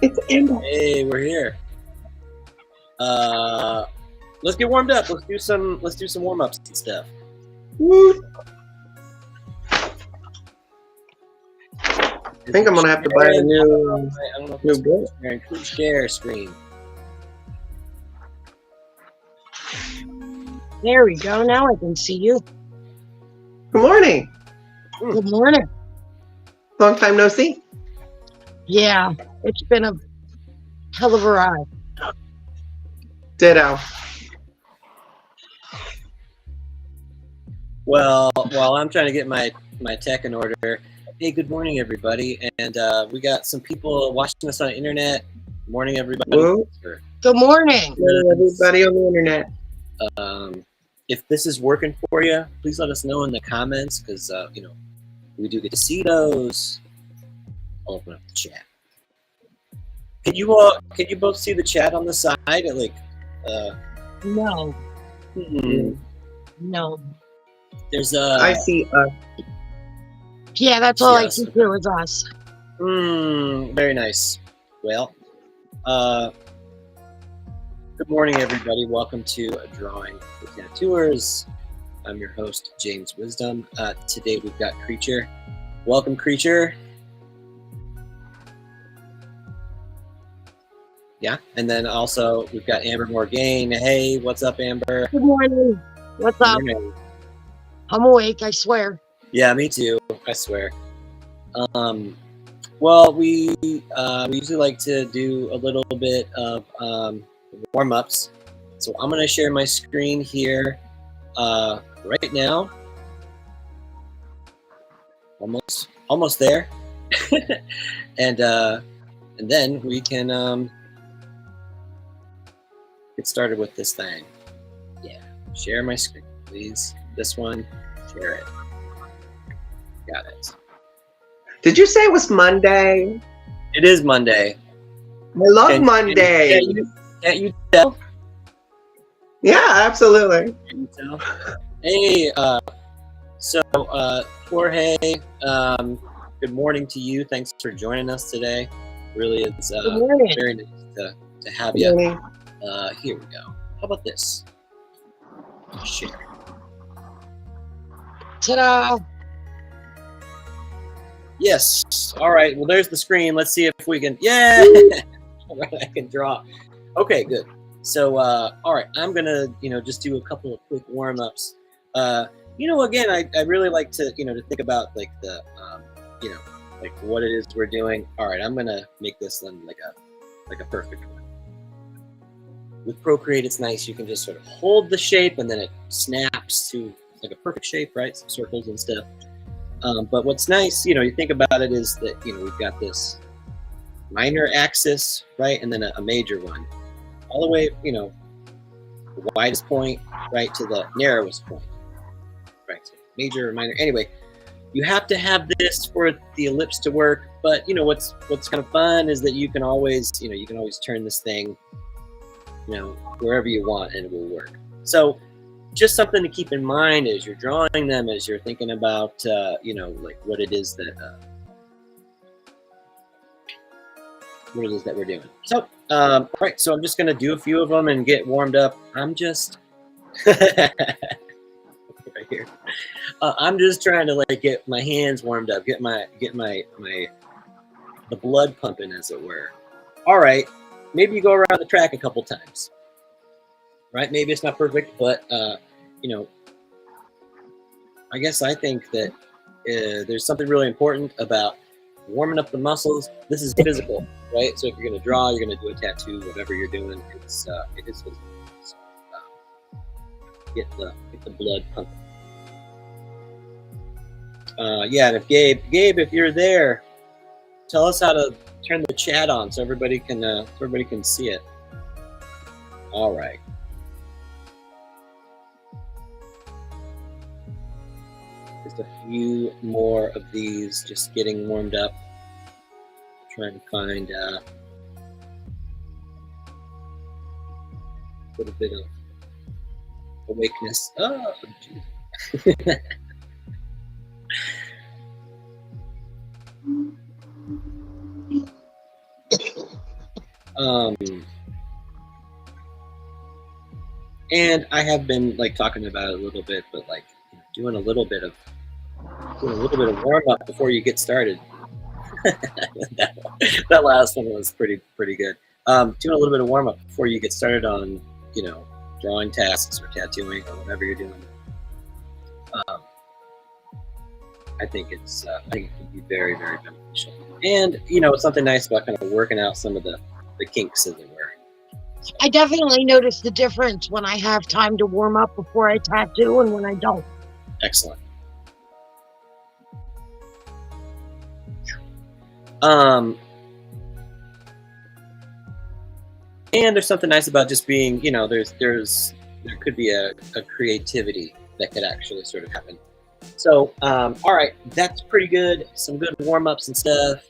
It's Amber. Hey, we're here. Let's get warmed up. Let's do some warm-ups and stuff. Woo. I think I'm gonna have to buy a new book. Share screen. There we go. Now I can see you. Good morning. Good morning. Long time no see. Yeah, it's been a hell of a ride. Ditto. Well, while I'm trying to get my tech in order, hey, good morning, everybody. And we got some people watching us on the internet. Good morning, everybody. Whoa. Good morning. Hello, everybody on the internet. If this is working for you, please let us know in the comments, because you know, we do get to see those. I'll open up the chat. Can you both see the chat on the side? Like, No. No. There's I see us. Yeah, that's all I Yes. see here is us. Very nice. Well, good morning, everybody. Welcome to Drawing with Tattooers. I'm your host, James Wisdom. Today we've got Creature. Welcome, Creature. Yeah, and then also we've got Amber Morgaine. Hey, what's up, Amber? Good morning. What's up? Good morning. I'm awake, I swear. Yeah, me too. I swear. Well, we usually like to do a little bit of warm-ups. So I'm going to share my screen here right now. Almost there. and then we can get started with this thing. Yeah, share my screen, please. This one, share it. Got it. Did you say it was Monday? It is Monday. I love Monday. Can't you tell? Yeah, absolutely. Can you tell? Hey, so Jorge, good morning to you. Thanks for joining us today. Really, it's Good morning. very nice to have you. Morning. Here we go. How about this? Share. Ta-da. Yes. All right. Well, there's the screen. Let's see if we can. Yeah. All right, I can draw. Okay. Good. So, all right. I'm gonna, just do a couple of quick warm-ups. Again, I really like to, to think about like the, like what it is we're doing. All right. I'm gonna make this then like a perfect one. With Procreate, it's nice. You can just sort of hold the shape and then it snaps to like a perfect shape, right? Some circles and stuff. But what's nice, you think about it is that, we've got this minor axis, right? And then a major one. All the way, the widest point, right, to the narrowest point. Right, so major or minor. Anyway, you have to have this for the ellipse to work. But, what's kind of fun is that you can always, turn this thing, wherever you want and it will work. So just something to keep in mind as you're drawing them, as you're thinking about, like what it is that we're doing. So, all right, so I'm just going to do a few of them and get warmed up. I'm just right here. I'm just trying to like get my hands warmed up, get the blood pumping, as it were. All right, maybe you go around the track a couple times. Right? Maybe it's not perfect, but I guess I think that there's something really important about warming up the muscles. This is physical, right? So if you're going to draw, you're going to do a tattoo, whatever you're doing, it is physical. So, get the blood pumping. Yeah, and if Gabe, if you're there, tell us how to turn the chat on so everybody can see it. All right. Just a few more of these, just getting warmed up. Trying to find a little bit of awakeness. Oh, geez. And I have been like talking about it a little bit, but like doing a little bit of warm up before you get started. that last one was pretty good. Doing a little bit of warm up before you get started on drawing tasks or tattooing or whatever you're doing. I think it can be very, very beneficial. And it's something nice about kind of working out some of the kinks, as it were. I definitely notice the difference when I have time to warm up before I tattoo and when I don't. Excellent. And there's something nice about just being, there could be a creativity that could actually sort of happen. So, all right, that's pretty good. Some good warm-ups and stuff.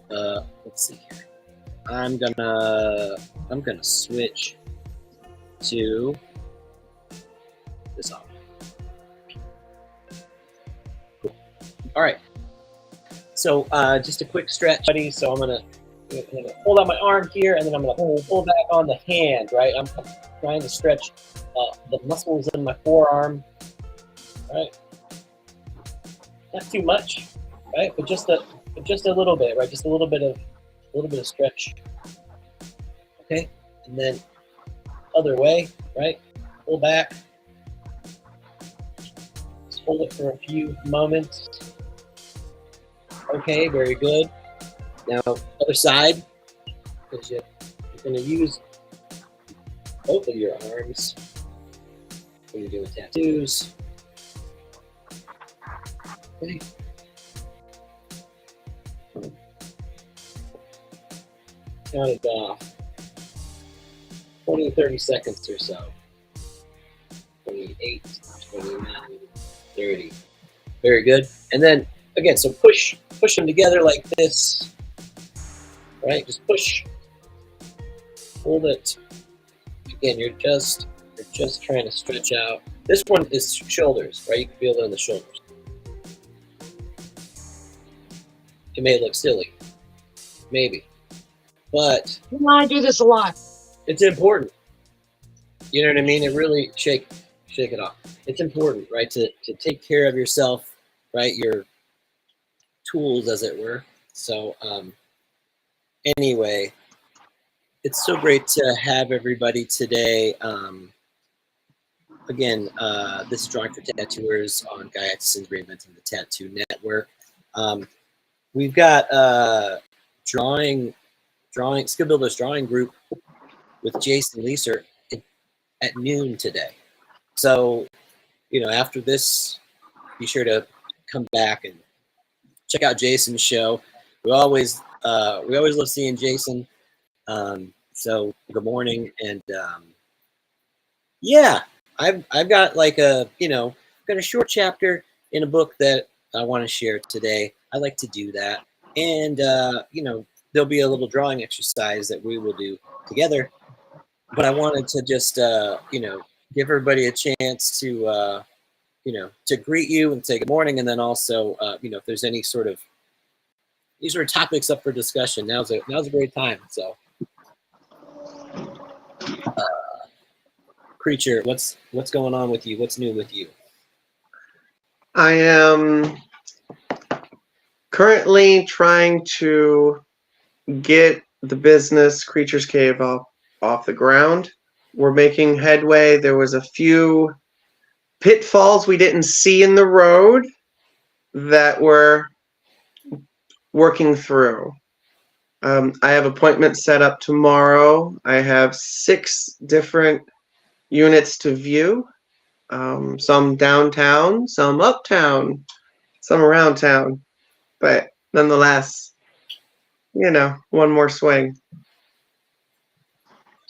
Let's see here. I'm gonna switch to this off. Cool. All right. So just a quick stretch, buddy. So I'm gonna hold out my arm here, and then I'm gonna pull back on the hand. Right. I'm trying to stretch the muscles in my forearm. Right. Not too much, right? But just a little bit, right? Just a little bit of stretch. Okay, and then other way, right? Pull back. Just hold it for a few moments. Okay, very good. Now other side, because you're going to use both of your arms when you're doing tattoos. Okay. Count it off. 20 to 30 seconds or so. 28, 29, 30. Very good. And then again, so push them together like this. Right? Just push. Hold it. Again, you're just trying to stretch out. This one is shoulders, right? You can feel it in the shoulders. It may look silly, maybe, but I do this a lot. It's important. You know what I mean? It really shake it off. It's important, right? To take care of yourself, right? Your tools, as it were. So, anyway, it's so great to have everybody today. Again, this is Drawing for Tattooers on Guy Atchison's Reinventing the Tattoo Network. We've got Skill Builders drawing group with Jason Leeser at noon today. So, after this, be sure to come back and check out Jason's show. We always love seeing Jason. So good morning, and yeah, I've got like got a short chapter in a book that I want to share today. I like to do that, and there'll be a little drawing exercise that we will do together. But I wanted to just give everybody a chance to to greet you and say good morning, and then also if there's any sort of topics up for discussion, now's a great time. So, Creature, what's going on with you? What's new with you? I am currently trying to get the business Creature's Cave off the ground. We're making headway. There was a few pitfalls we didn't see in the road that we're working through. I have appointments set up tomorrow. I have 6 different units to view. Some downtown, some uptown, some around town. But nonetheless, one more swing.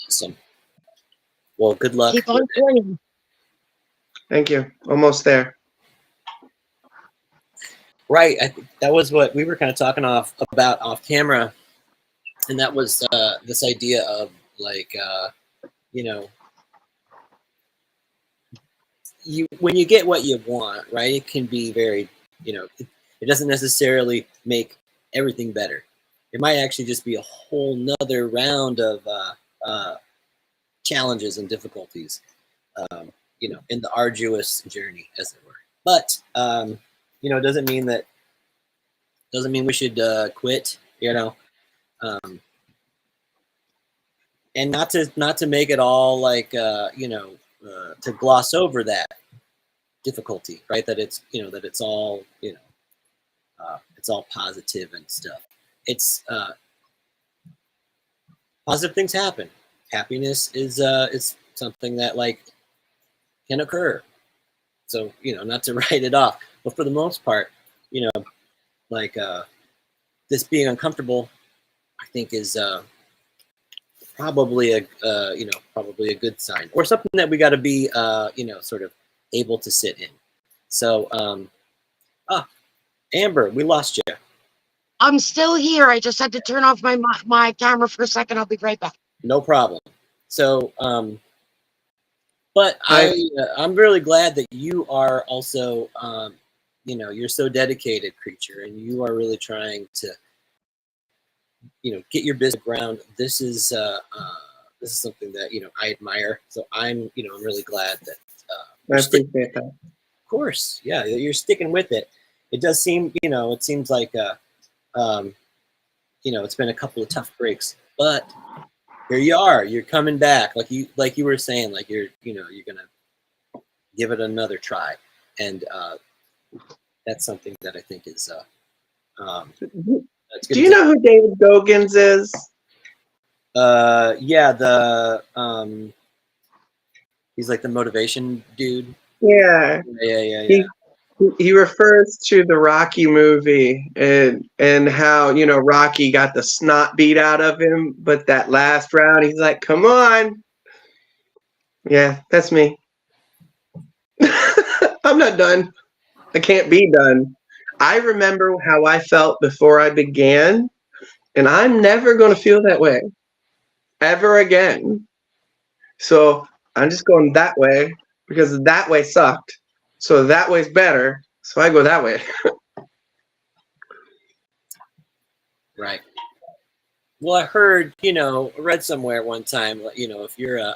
Awesome. Well, good luck. Keep on swinging. Thank you. Almost there. Right. I think that was what we were kind of talking about off camera, and that was this idea of like you know, when you get what you want, right? It can be very, it doesn't necessarily make everything better. It might actually just be a whole nother round of challenges and difficulties, in the arduous journey, as it were. But doesn't mean we should quit. And not to make it all like to gloss over that difficulty, right? That it's all it's all positive and stuff. It's positive things happen. Happiness is something that like can occur. So not to write it off, but for the most part, like this being uncomfortable, I think is probably a good sign, or something that we got to be sort of able to sit in. So Amber, we lost you. I'm still here. I just had to turn off my camera for a second. I'll be right back. No problem. So but I'm really glad that you are also you're so dedicated, creature, and you are really trying to get your business ground. This is something that I admire. So I'm really glad that I appreciate that. Of course, yeah, you're sticking with it. It does seem it seems like it's been a couple of tough breaks, but here you are. You're coming back, like you were saying, like you're gonna give it another try, and that's something that I think is Do you know who David Goggins is? Yeah, he's like the motivation dude. Yeah. Yeah. He refers to the Rocky movie and how Rocky got the snot beat out of him, but that last round he's like, "Come on." Yeah, that's me. I'm not done. I can't be done. I remember how I felt before I began, and I'm never going to feel that way ever again. So I'm just going that way because that way sucked. So that way's better. So I go that way. Right. Well, I heard, read somewhere one time, if you're,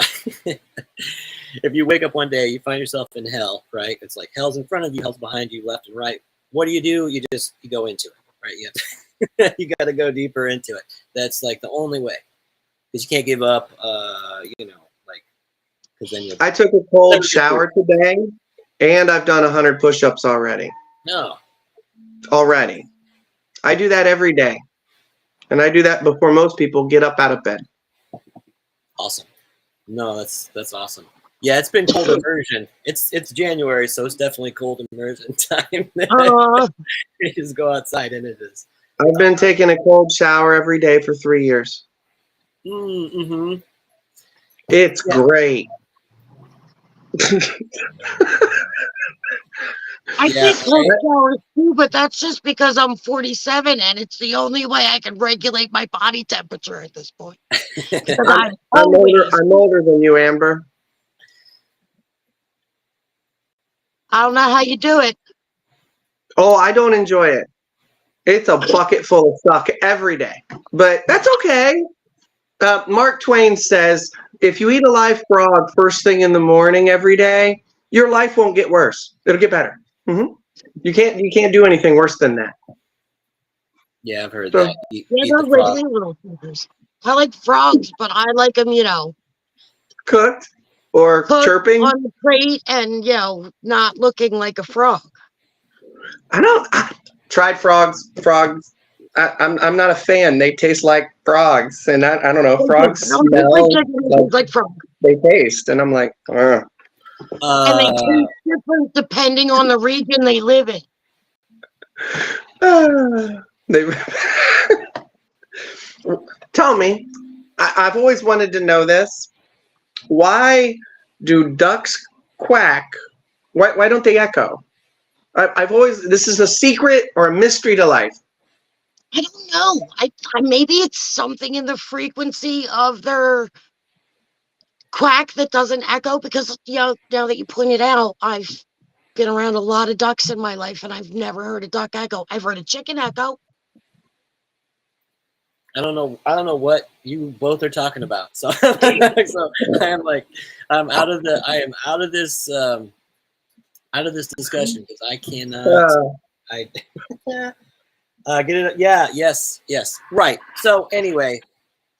if you wake up one day, you find yourself in hell, right? It's like hell's in front of you, hell's behind you, left and right. What do? You go into it, right? You got to go deeper into it. That's like the only way, because you can't give up, because then I took a cold shower today, and I've done 100 push-ups already. No. Already. I do that every day. And I do that before most people get up out of bed. Awesome. No, that's awesome. Yeah, it's been cold immersion. It's January, so it's definitely cold immersion time. You just go outside and it is. I've been taking a cold shower every day for 3 years. Mm-hmm. It's great. I take cold showers too, but that's just because I'm 47 and it's the only way I can regulate my body temperature at this point. I'm older than you, Amber. I don't know how you do it. Oh, I don't enjoy it. It's a bucket full of suck every day, but that's okay. Mark Twain says, if you eat a live frog first thing in the morning every day, your life won't get worse. It'll get better. Mm-hmm. You can't do anything worse than that. Yeah, I've heard that. Eat the frog. Little fingers. I like frogs, but I like them, cooked or chirping on the plate and not looking like a frog. I tried frogs. I'm not a fan. They taste like frogs, and I don't know. Frogs smell like frogs. They taste, and I'm like, and they taste different depending on the region they live in. Tell me, I've always wanted to know this. Why do ducks quack? Why don't they echo? I've always, this is a secret or a mystery to life. I don't know. I maybe it's something in the frequency of their quack that doesn't echo, because now that you point it out, I've been around a lot of ducks in my life and I've never heard a duck echo. I've heard a chicken echo. I don't know what you both are talking about. So, so I am like, I am out of this discussion because I cannot. I get it. Yeah. Yes. Right. So anyway,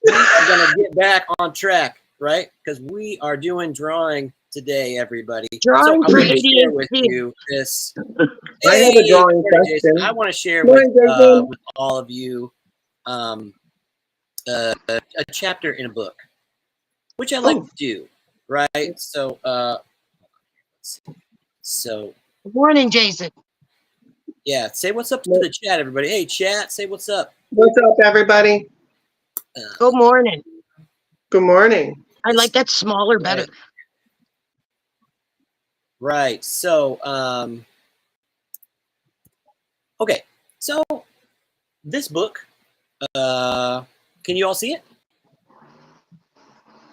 we are gonna get back on track, right? Because we are doing drawing today, everybody. Drawing so I for want to share with ADHD. you this. I have a drawing Morning, Jason. question. I want to share Morning, Jason. with all of you a chapter in a book, which I like to do, right? So, let's see. So, Good morning, Jason. yeah, say what's up to the chat, everybody. Hey, chat, say what's up. What's up, everybody? Good morning. Good morning. I like that smaller better. Right. So, okay. So, this book, can you all see it?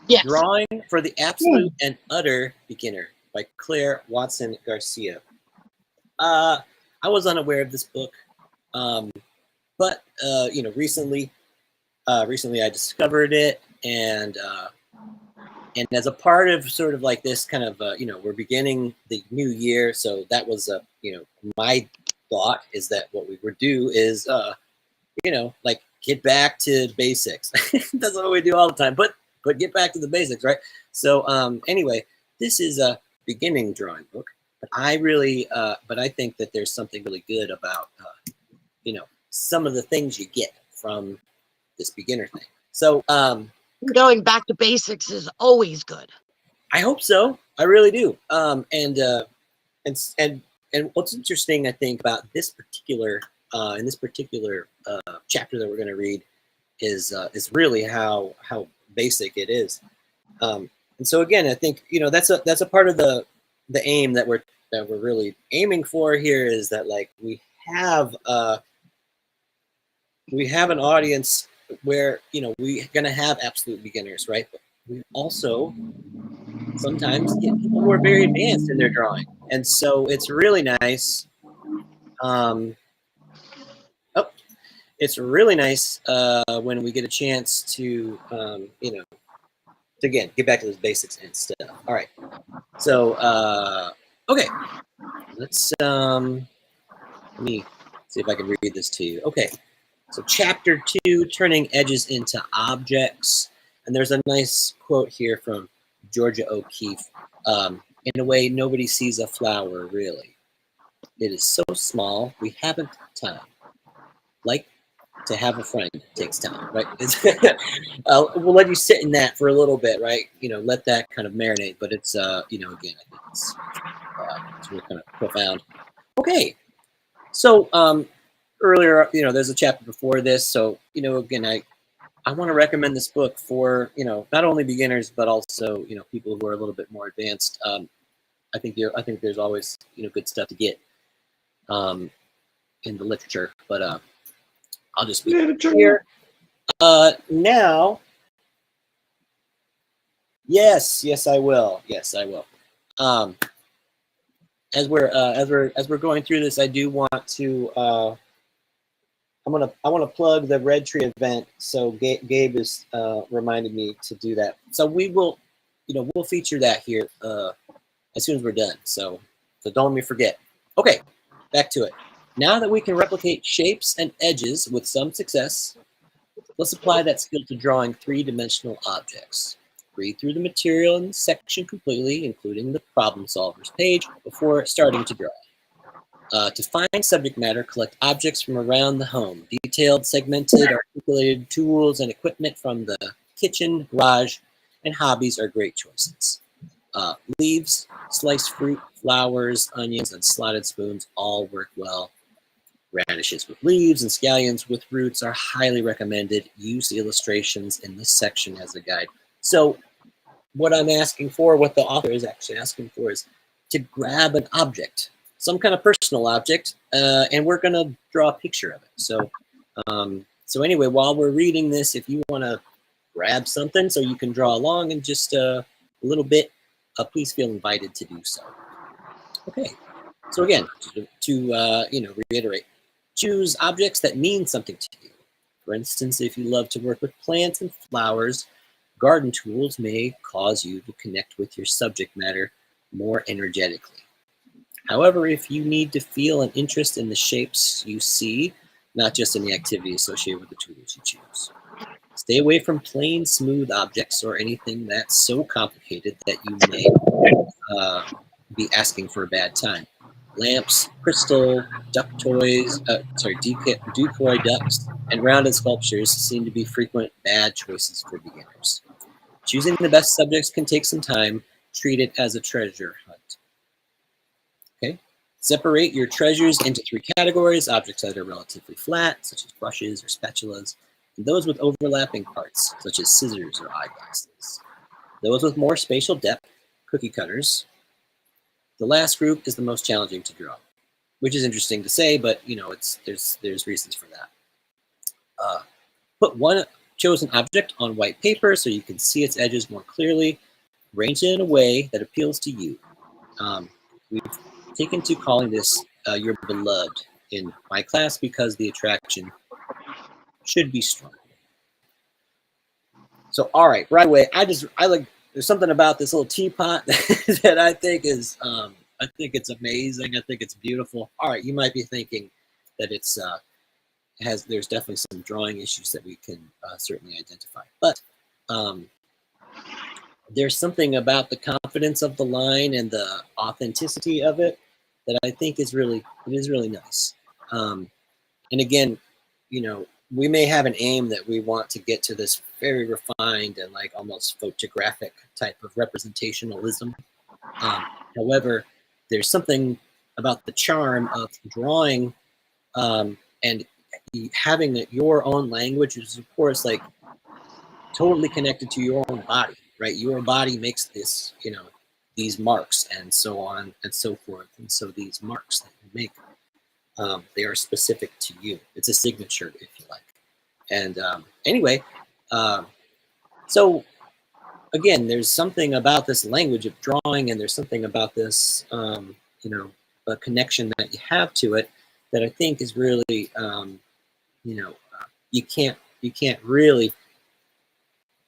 Yes. Drawing for the Absolute and Utter Beginner by Claire Watson Garcia. I was unaware of this book, but recently I discovered it, and as a part of sort of like this kind of we're beginning the new year, so that was my thought is that what we would do is like get back to basics. That's what we do all the time, but get back to the basics, right? So anyway, this is a beginning drawing book, but I really but I think that there's something really good about some of the things you get from this beginner thing. So going back to basics is always good. I hope so. I really do. And what's interesting, I think, about this particular in this particular chapter that we're going to read is really how basic it is. And so again, I think that's a part of the aim that we're really aiming for here, is that like we have an audience where we're going to have absolute beginners, right? But we also sometimes get people who are very advanced in their drawing, and so it's really nice. It's really nice when we get a chance to to again get back to those basics and stuff. All right, so okay, let's let me see if I can read this to you. Okay. So chapter 2, turning edges into objects. And there's a nice quote here from Georgia O'Keeffe. In a way, nobody sees a flower, really. It is so small, we haven't time. Like to have a friend takes time, right? We'll let you sit in that for a little bit, right? Let that kind of marinate. But it's, again, I think it's really kind of profound. Okay. So, earlier, there's a chapter before this, so again, I want to recommend this book for not only beginners but also people who are a little bit more advanced. I think there's always good stuff to get in the literature, but I'll just be here now. Yes, I will. As we're going through this, I do want to. I want to plug the Red Tree event. So Gabe has reminded me to do that. So we will, we'll feature that here as soon as we're done. So don't let me forget. Okay, back to it. Now that we can replicate shapes and edges with some success, let's apply that skill to drawing three-dimensional objects. Read through the material in the section completely, including the problem solvers page, before starting to draw. To find subject matter, collect objects from around the home. Detailed, segmented, articulated tools and equipment from the kitchen, garage, and hobbies are great choices. Leaves, sliced fruit, flowers, onions, and slotted spoons all work well. Radishes with leaves and scallions with roots are highly recommended. Use the illustrations in this section as a guide. So what I'm asking for, what the author is actually asking for, is to grab an object. some kind of personal object, and we're going to draw a picture of it. So anyway, while we're reading this, if you want to grab something so you can draw along in just a little bit, please feel invited to do so. Okay, so again, to reiterate, choose objects that mean something to you. For instance, if you love to work with plants and flowers, garden tools may cause you to connect with your subject matter more energetically. However, if you need to feel an interest in the shapes you see, not just in the activity associated with the tools you choose. Stay away from plain, smooth objects or anything that's so complicated that you may be asking for a bad time. Lamps, crystal, decoy ducks, and rounded sculptures seem to be frequent bad choices for beginners. Choosing the best subjects can take some time. Treat it as a treasure hunt. Okay. Separate your treasures into 3 categories: objects that are relatively flat, such as brushes or spatulas, and those with overlapping parts, such as scissors or eyeglasses. Those with more spatial depth, cookie cutters. The last group is the most challenging to draw, which is interesting to say, but there's reasons for that. Put one chosen object on white paper so you can see its edges more clearly. Arrange it in a way that appeals to you. We've taken to calling this your beloved in my class because the attraction should be strong. So, all right, right away, I like. There's something about this little teapot that I think is, I think it's amazing. I think it's beautiful. All right, you might be thinking that there's definitely some drawing issues that we can certainly identify, but there's something about the confidence of the line and the authenticity of it that I think is really nice. And again, we may have an aim that we want to get to this very refined and like almost photographic type of representationalism. However, there's something about the charm of drawing and having your own language, which is of course like totally connected to your own body, right? Your body makes this, these marks and so on and so forth. And so these marks that you make, they are specific to you. It's a signature, if you like. And anyway, so again, there's something about this language of drawing, and there's something about this, a connection that you have to it that I think is really, you can't really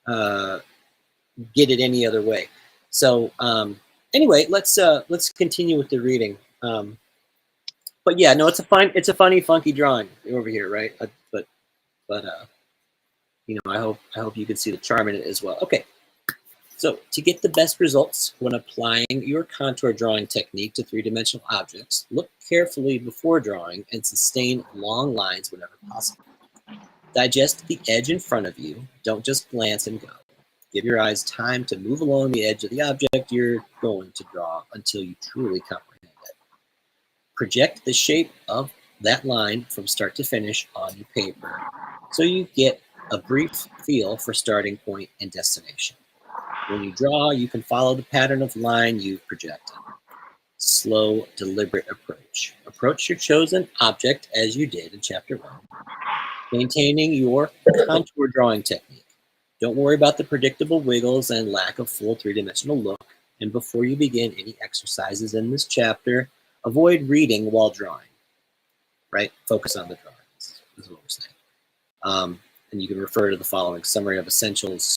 get it any other way. So anyway, let's continue with the reading. But yeah, no, it's a funny, funky drawing over here, right? But I hope you can see the charm in it as well. Okay, so to get the best results when applying your contour drawing technique to 3-dimensional objects, look carefully before drawing and sustain long lines whenever possible. Digest the edge in front of you. Don't just glance and go. Give your eyes time to move along the edge of the object you're going to draw until you truly comprehend it. Project the shape of that line from start to finish on your paper so you get a brief feel for starting point and destination. When you draw, you can follow the pattern of line you've projected. Slow, deliberate approach. Approach your chosen object as you did in Chapter 1, maintaining your contour drawing technique. Don't worry about the predictable wiggles and lack of full 3-dimensional look. And before you begin any exercises in this chapter, avoid reading while drawing, right? Focus on the drawings, is what we're saying. And you can refer to the following summary of essentials,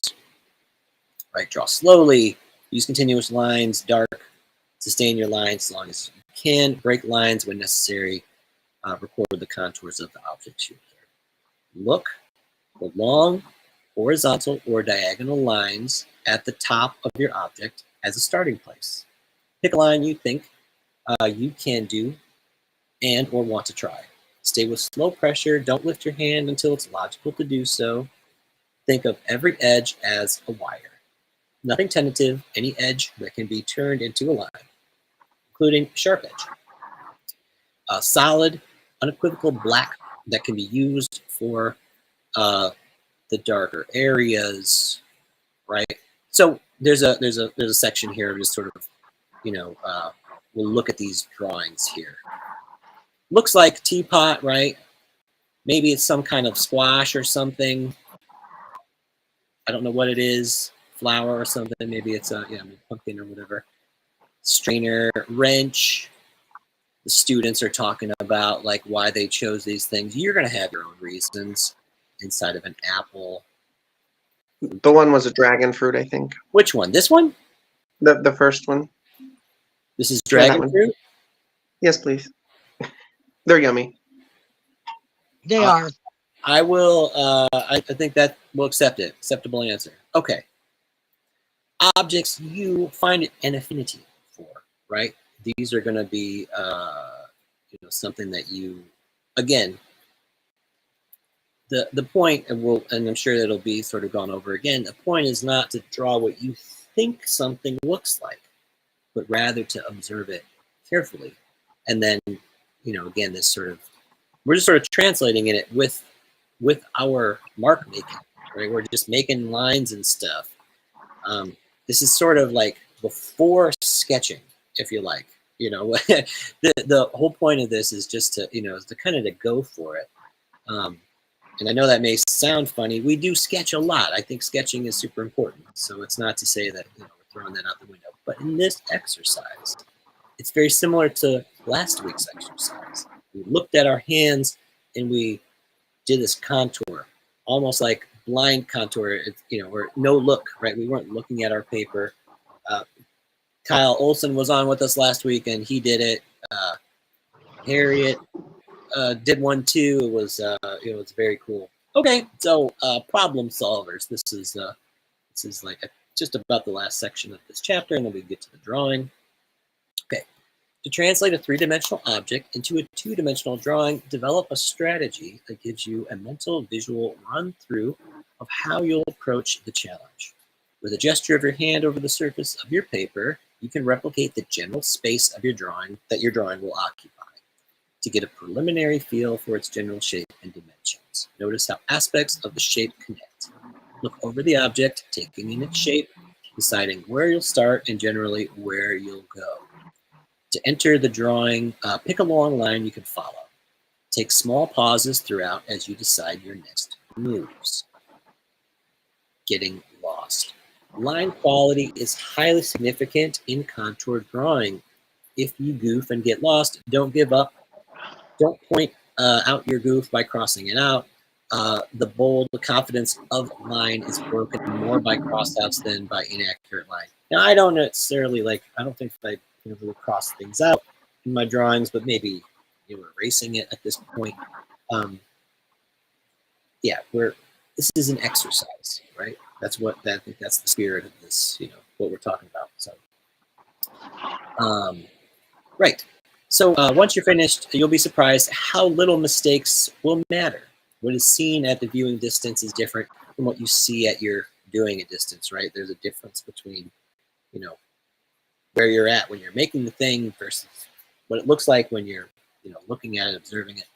right? Draw slowly, use continuous lines, dark, sustain your lines as long as you can, break lines when necessary, record the contours of the objects you observe. Look for long, horizontal or diagonal lines at the top of your object as a starting place. Pick a line you think you can do and or want to try. Stay with slow pressure. Don't lift your hand until it's logical to do so. Think of every edge as a wire. Nothing tentative, any edge that can be turned into a line, including a sharp edge. A solid, unequivocal black that can be used for the darker areas, right? So there's a section here just sort of, we'll look at these drawings here. Looks like teapot, right? Maybe it's some kind of squash or something. I don't know what it is. Flower or something. Maybe it's a pumpkin or whatever. Strainer, wrench. The students are talking about like why they chose these things. You're going to have your own reasons. Inside of an apple. The one was a dragon fruit, I think. Which one? This one? The first one. This is Yeah, that dragon one. fruit? Yes, please. They're yummy. They are. I will, I think that we'll accept it. Acceptable answer. Okay. Objects you find an affinity for, right? These are going to be, something that you, again, the point, and I'm sure it'll be sort of gone over again, the point is not to draw what you think something looks like, but rather to observe it carefully. And then, again, this sort of, we're just sort of translating it with our mark making, right? We're just making lines and stuff. This is sort of like before sketching, if you like. The whole point of this is just to, is to kind of to go for it. And I know that may sound funny. We do sketch a lot. I think sketching is super important. So it's not to say that we're throwing that out the window. But in this exercise, it's very similar to last week's exercise. We looked at our hands and we did this contour, almost like blind contour, or no look, right? We weren't looking at our paper. Kyle Olson was on with us last week and he did it. Harriet did one too. It was very cool. Okay, so problem solvers. This is like just about the last section of this chapter, and then we get to the drawing. Okay, to translate a three-dimensional object into a two-dimensional drawing, develop a strategy that gives you a mental visual run-through of how you'll approach the challenge. With a gesture of your hand over the surface of your paper, you can replicate the general space of your drawing that your drawing will occupy to get a preliminary feel for its general shape and dimensions. Notice how aspects of the shape connect. Look over the object, taking in its shape, deciding where you'll start and generally where you'll go. To enter the drawing, pick a long line you can follow. Take small pauses throughout as you decide your next moves. Getting lost. Line quality is highly significant in contour drawing. If you goof and get lost, don't give up. Don't point out your goof by crossing it out. The confidence of line is broken more by crossouts than by inaccurate line. Now, I don't necessarily I don't think I really cross things out in my drawings, but maybe erasing it at this point. This is an exercise, right? I think that's the spirit of this, what we're talking about. So, right. So once you're finished, you'll be surprised how little mistakes will matter. What is seen at the viewing distance is different from what you see at your doing a distance, right? There's a difference between, where you're at when you're making the thing versus what it looks like when you're, looking at it, observing it.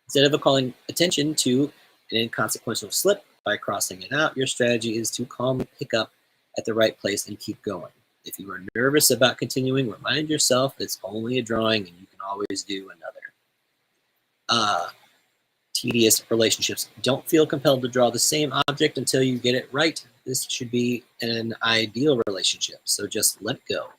Instead of calling attention to an inconsequential slip by crossing it out, your strategy is to calmly pick up at the right place and keep going. If you are nervous about continuing, remind yourself it's only a drawing and you can always do another. Tedious relationships. Don't feel compelled to draw the same object until you get it right. This should be an ideal relationship, so just let go.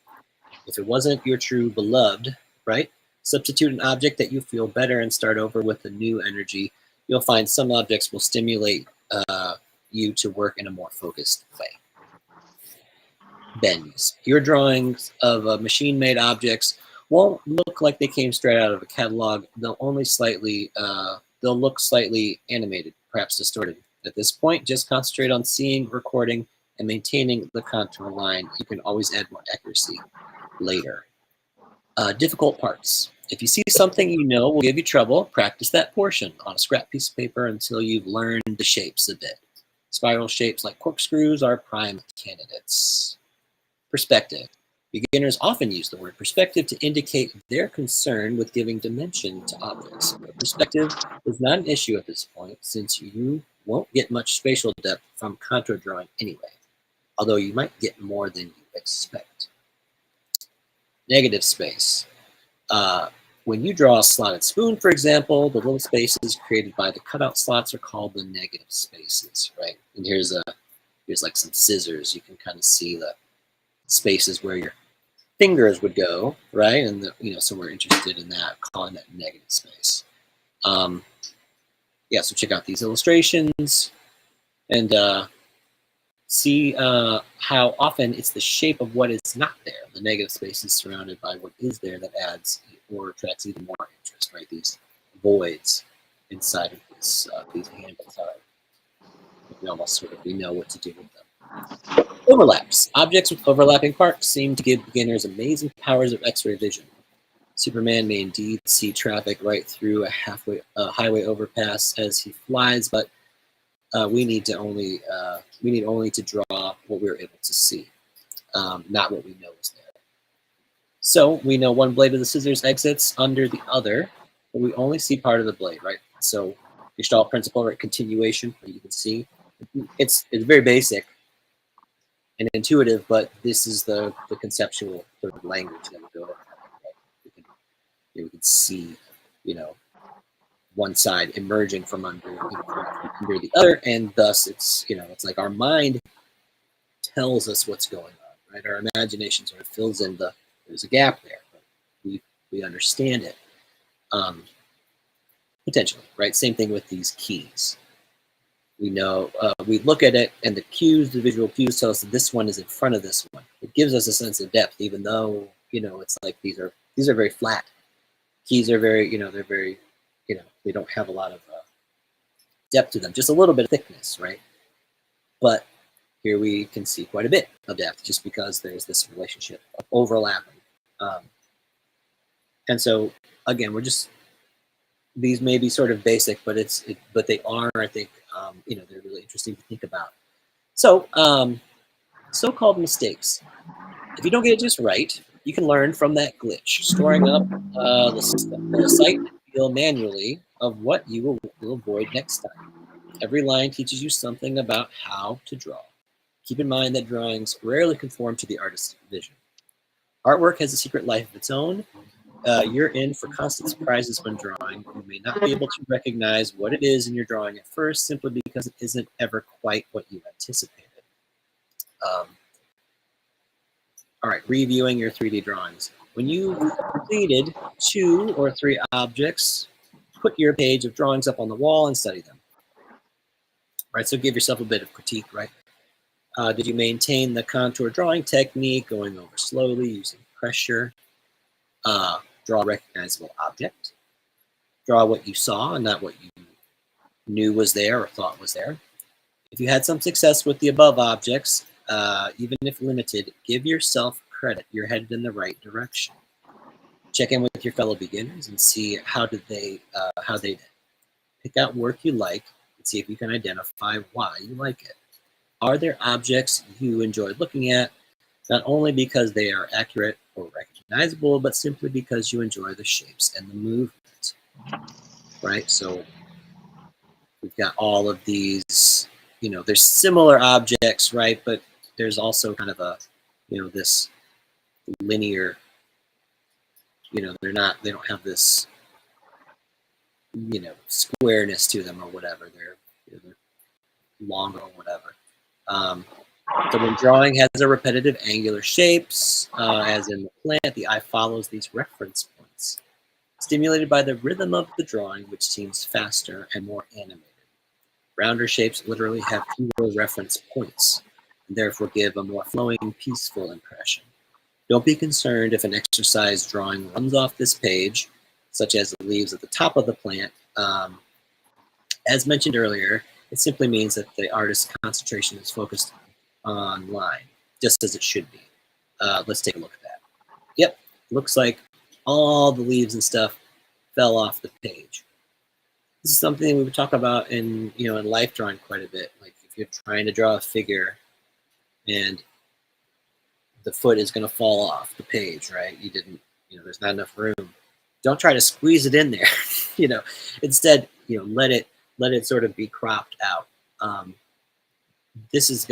If it wasn't your true beloved, right? Substitute an object that you feel better and start over with a new energy. You'll find some objects will stimulate you to work in a more focused way. Bends. Your drawings of machine-made objects won't look like they came straight out of a catalog. They'll look slightly animated, perhaps distorted. At this point, just concentrate on seeing, recording, and maintaining the contour line. You can always add more accuracy later. Difficult parts. If you see something will give you trouble, practice that portion on a scrap piece of paper until you've learned the shapes a bit. Spiral shapes like corkscrews are prime candidates. Perspective. Beginners often use the word perspective to indicate their concern with giving dimension to objects. But perspective is not an issue at this point since you won't get much spatial depth from contour drawing anyway, although you might get more than you expect. Negative space. When you draw a slotted spoon, for example, the little spaces created by the cutout slots are called the negative spaces, right? And here's like some scissors. You can kind of see the spaces where your fingers would go, right? And so we're interested in that, calling that negative space. Yeah, so check out these illustrations and see how often it's the shape of what is not there. The negative space is surrounded by what is there that adds or attracts even more interest, right? These voids inside of this, these handles are, we know what to do with them. Overlaps. Objects with overlapping parts seem to give beginners amazing powers of X-ray vision. Superman may indeed see traffic right through a highway overpass as he flies, but we need only to draw what we're able to see, not what we know is there. So we know one blade of the scissors exits under the other, but we only see part of the blade, right? So Gestalt principle, right? Continuation, you can see. It's very basic and intuitive, but this is the conceptual sort of language that we go over. Right? We can see, one side emerging from under, under the other, and thus it's like our mind tells us what's going on, right? Our imagination sort of fills in there's a gap there, but we understand it potentially, right? Same thing with these keys. We know we look at it, and the visual cues tell us that this one is in front of this one. It gives us a sense of depth, even though it's like these are very flat. Keys are very they're very they don't have a lot of depth to them, just a little bit of thickness, right? But here we can see quite a bit of depth just because there's this relationship of overlapping. And so again, these may be sort of basic, but but they are, I think, they're really interesting to think about. So so-called mistakes. If you don't get it just right, you can learn from that glitch, storing up the sight and feel manually of what you will avoid next time. Every line teaches you something about how to draw. Keep in mind that drawings rarely conform to the artist's vision. Artwork has a secret life of its own. You're in for constant surprises when drawing. You may not be able to recognize what it is in your drawing at first simply because it isn't ever quite what you anticipated. All right, reviewing your 3D drawings. When you've completed 2 or 3 objects, put your page of drawings up on the wall and study them. Right, so give yourself a bit of critique, right? Did you maintain the contour drawing technique, going over slowly, using pressure? Draw a recognizable object. Draw what you saw and not what you knew was there or thought was there. If you had some success with the above objects, even if limited, give yourself credit. You're headed in the right direction. Check in with your fellow beginners and see how they did. Pick out work you like and see if you can identify why you like it. Are there objects you enjoy looking at, not only because they are accurate or recognizable, but simply because you enjoy the shapes and the movement, right? So we've got all of these, there's similar objects, right? But there's also kind of a, this linear, they don't have this, squareness to them or whatever. They're long or whatever. So when drawing has a repetitive angular shapes, as in the plant, the eye follows these reference points, stimulated by the rhythm of the drawing, which seems faster and more animated. Rounder shapes literally have fewer reference points, and therefore give a more flowing, peaceful impression. Don't be concerned if an exercise drawing runs off this page, such as the leaves at the top of the plant. As mentioned earlier, it simply means that the artist's concentration is focused on line, just as it should be. Let's take a look at that. Yep, looks like all the leaves and stuff fell off the page. This is something we would talk about in in life drawing quite a bit. Like if you're trying to draw a figure and the foot is going to fall off the page, right? You didn't, there's not enough room. Don't try to squeeze it in there. Instead, let it sort of be cropped out. This is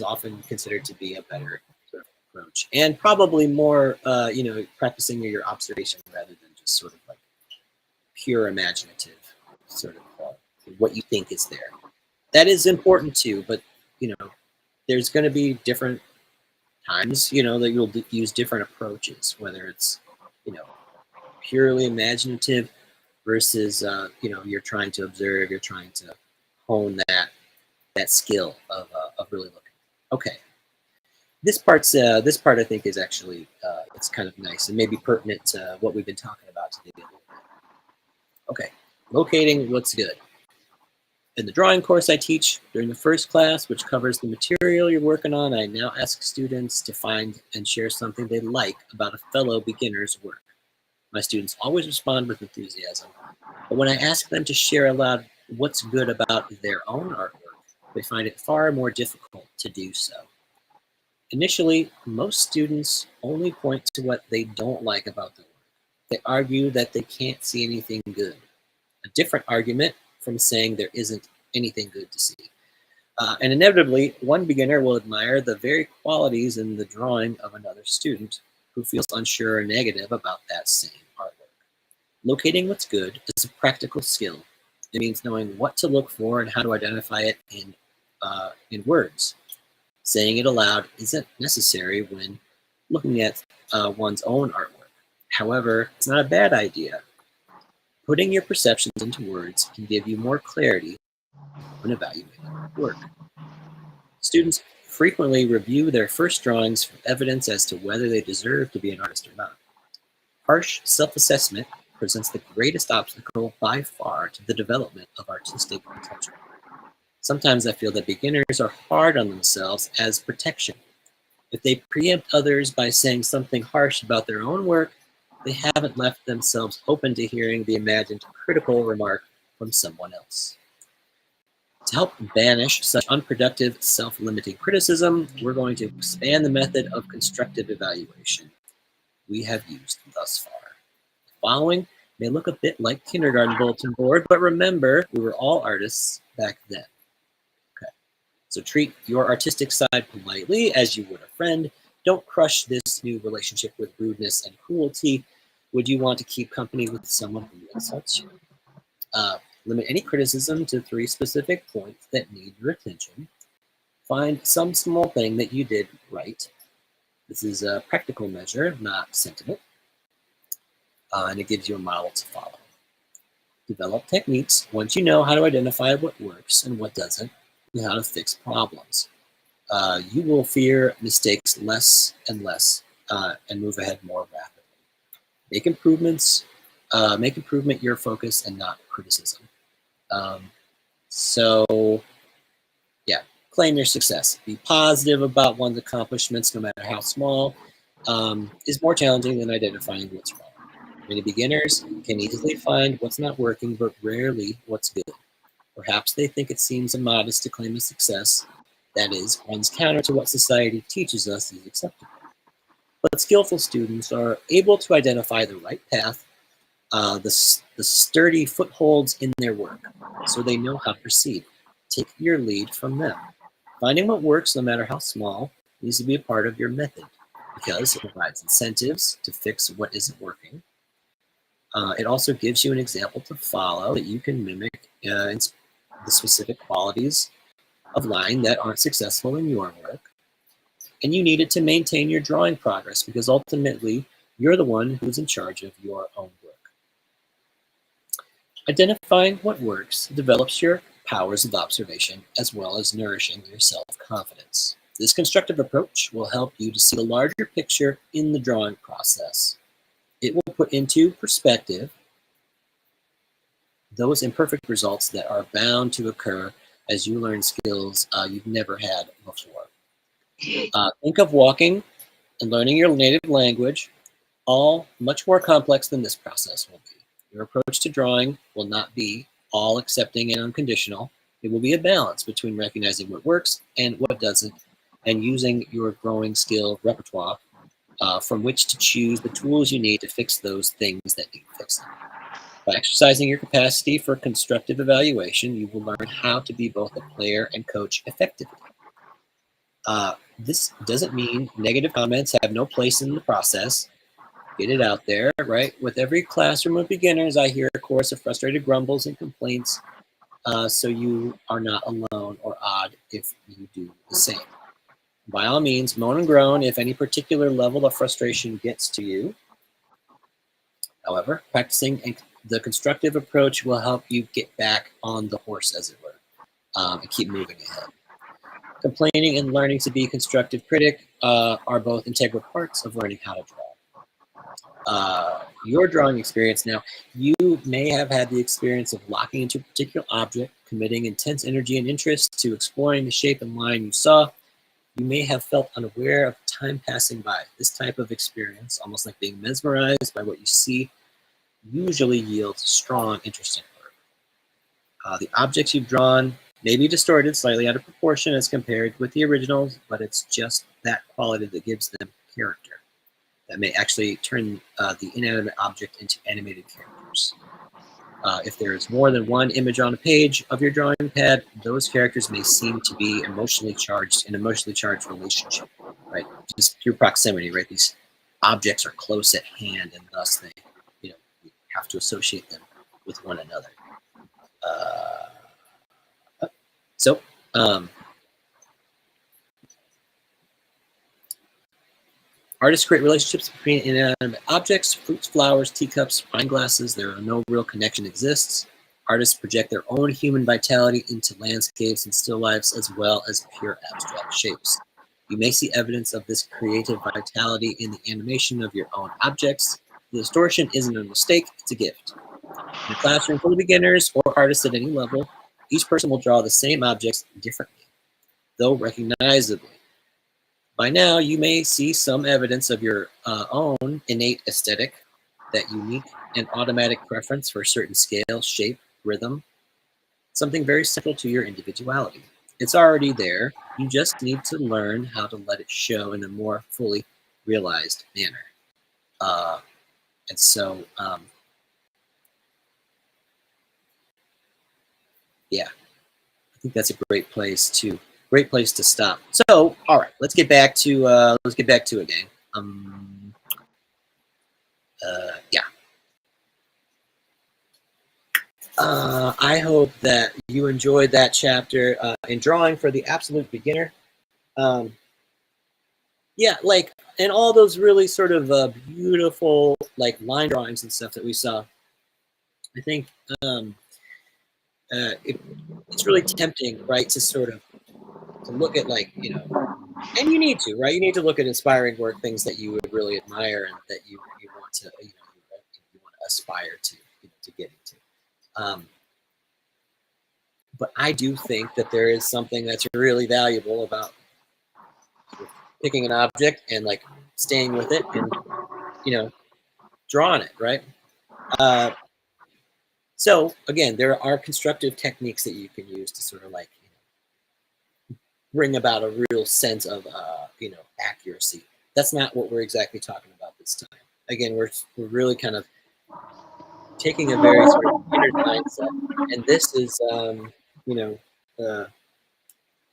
often considered to be a better sort of approach, and probably more, practicing your observation rather than just sort of like pure imaginative sort of what you think is there. That is important too, but there's going to be different times, that you'll use different approaches, whether it's, purely imaginative versus, you're trying to observe, you're trying to hone that skill of really looking. Okay. This part I think is actually it's kind of nice and maybe pertinent to what we've been talking about today a little bit. Okay, locating what's good. In the drawing course I teach, during the first class, which covers the material you're working on, I now ask students to find and share something they like about a fellow beginner's work. My students always respond with enthusiasm, but when I ask them to share aloud what's good about their own artwork, they find it far more difficult to do so. Initially, most students only point to what they don't like about the work. They argue that they can't see anything good. A different argument from saying there isn't anything good to see. And inevitably, one beginner will admire the very qualities in the drawing of another student who feels unsure or negative about that same artwork. Locating what's good is a practical skill. It means knowing what to look for and how to identify it in words. Saying it aloud isn't necessary when looking at one's own artwork. However, it's not a bad idea. Putting your perceptions into words can give you more clarity when evaluating work. Students frequently review their first drawings for evidence as to whether they deserve to be an artist or not. Harsh self-assessment presents the greatest obstacle by far to the development of artistic potential. Sometimes I feel that beginners are hard on themselves as protection. If they preempt others by saying something harsh about their own work, they haven't left themselves open to hearing the imagined critical remark from someone else. To help banish such unproductive, self-limiting criticism, we're going to expand the method of constructive evaluation we have used thus far. The following may look a bit like kindergarten bulletin board, but remember, we were all artists back then. Okay, so treat your artistic side politely as you would a friend. Don't crush this new relationship with rudeness and cruelty. Would you want to keep company with someone who insults you? Limit any criticism to 3 specific points that need your attention. Find some small thing that you did right. This is a practical measure, not sentiment. And it gives you a model to follow. Develop techniques once you know how to identify what works and what doesn't, and how to fix problems. You will fear mistakes less and less and move ahead more rapidly. Make improvement your focus and not criticism. Claim your success. Be positive about one's accomplishments, no matter how small, is more challenging than identifying what's wrong. Many beginners can easily find what's not working, but rarely what's good. Perhaps they think it seems immodest to claim a success that is runs counter to what society teaches us is acceptable. But skillful students are able to identify the right path, the sturdy footholds in their work, so they know how to proceed. Take your lead from them. Finding what works, no matter how small, needs to be a part of your method because it provides incentives to fix what isn't working. It also gives you an example to follow that you can mimic the specific qualities of line that aren't successful in your work. And you need it to maintain your drawing progress because ultimately you're the one who's in charge of your own work. Identifying what works develops your powers of observation as well as nourishing your self-confidence. This constructive approach will help you to see the larger picture in the drawing process. It will put into perspective those imperfect results that are bound to occur as you learn skills you've never had before. Think of walking and learning your native language, all much more complex than this process will be. Your approach to drawing will not be all accepting and unconditional. It will be a balance between recognizing what works and what doesn't, and using your growing skill repertoire from which to choose the tools you need to fix those things that need fixing. By exercising your capacity for constructive evaluation, you will learn how to be both a player and coach effectively. This doesn't mean negative comments have no place in the process. Get it out there, right? With every classroom of beginners, I hear a chorus of frustrated grumbles and complaints. So you are not alone or odd if you do the same. By all means, moan and groan if any particular level of frustration gets to you. However, practicing the constructive approach will help you get back on the horse, as it were, and keep moving ahead. Complaining and learning to be a constructive critic are both integral parts of learning how to draw. Your drawing experience now, you may have had the experience of locking into a particular object, committing intense energy and interest to exploring the shape and line you saw. You may have felt unaware of time passing by. This type of experience, almost like being mesmerized by what you see, usually yields strong interest in work. The objects you've drawn may be distorted, slightly out of proportion as compared with the originals, but it's just that quality that gives them character. That may actually turn the inanimate object into animated characters. If there is more than one image on a page of your drawing pad, those characters may seem to be emotionally charged, an emotionally charged relationship, right? Just through proximity, right? These objects are close at hand, and thus they, you have to associate them with one another. So, artists create relationships between inanimate objects, fruits, flowers, teacups, wine glasses. There are no real connection exists. Artists project their own human vitality into landscapes and still lifes as well as pure abstract shapes. You may see evidence of this creative vitality in the animation of your own objects. The distortion isn't a mistake, it's a gift. In a classroom full of beginners or artists at any level, each person will draw the same objects differently, though recognizably. By now, you may see some evidence of your own innate aesthetic, that unique and automatic preference for a certain scale, shape, rhythm, something very central to your individuality. It's already there. You just need to learn how to let it show in a more fully realized manner. And so, yeah, I think that's a great place to stop. So, all right, let's get back to it, gang. Yeah. I hope that you enjoyed that chapter in drawing for the absolute beginner. Yeah, like, and all those really sort of beautiful like line drawings and stuff that we saw. I think it's really tempting, right, to sort of to look at, like, and you need to, right? You need to look at inspiring work, things that you would really admire and that you want to, you want to aspire to, to get into. But I do think that there is something that's really valuable about picking an object and like staying with it and drawing it, right? So again, there are constructive techniques that you can use to sort of like bring about a real sense of accuracy. That's not what we're exactly talking about this time. Again, we're really kind of taking a very sort of beginner mindset, and this is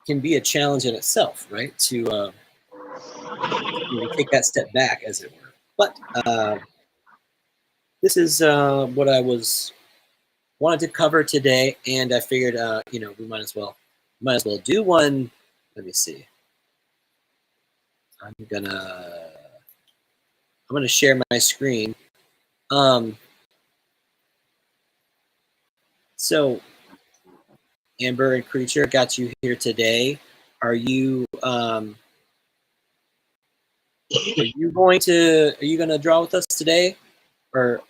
can be a challenge in itself, right? To take that step back, as it were. But this is what I wanted to cover today, and I figured we might as well do one. Let me see. I'm gonna share my screen. So Amber and Creature, got you here today. Are you going to draw with us today, or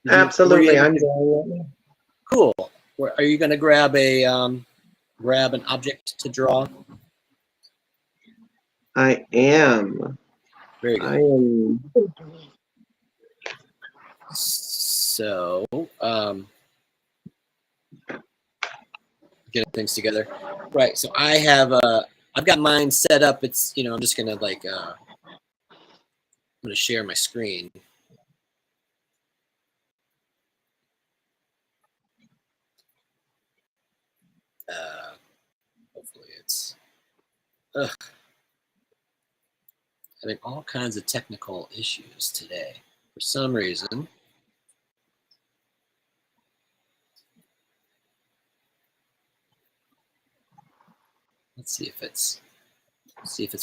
Absolutely, I'm going. Cool. Are you going to grab an object to draw? I am. Very good. I am. So, getting things together. Right. So I've got mine set up. It's, I'm just going to I'm going to share my screen. Ugh. Having all kinds of technical issues today for some reason. Let's see if it's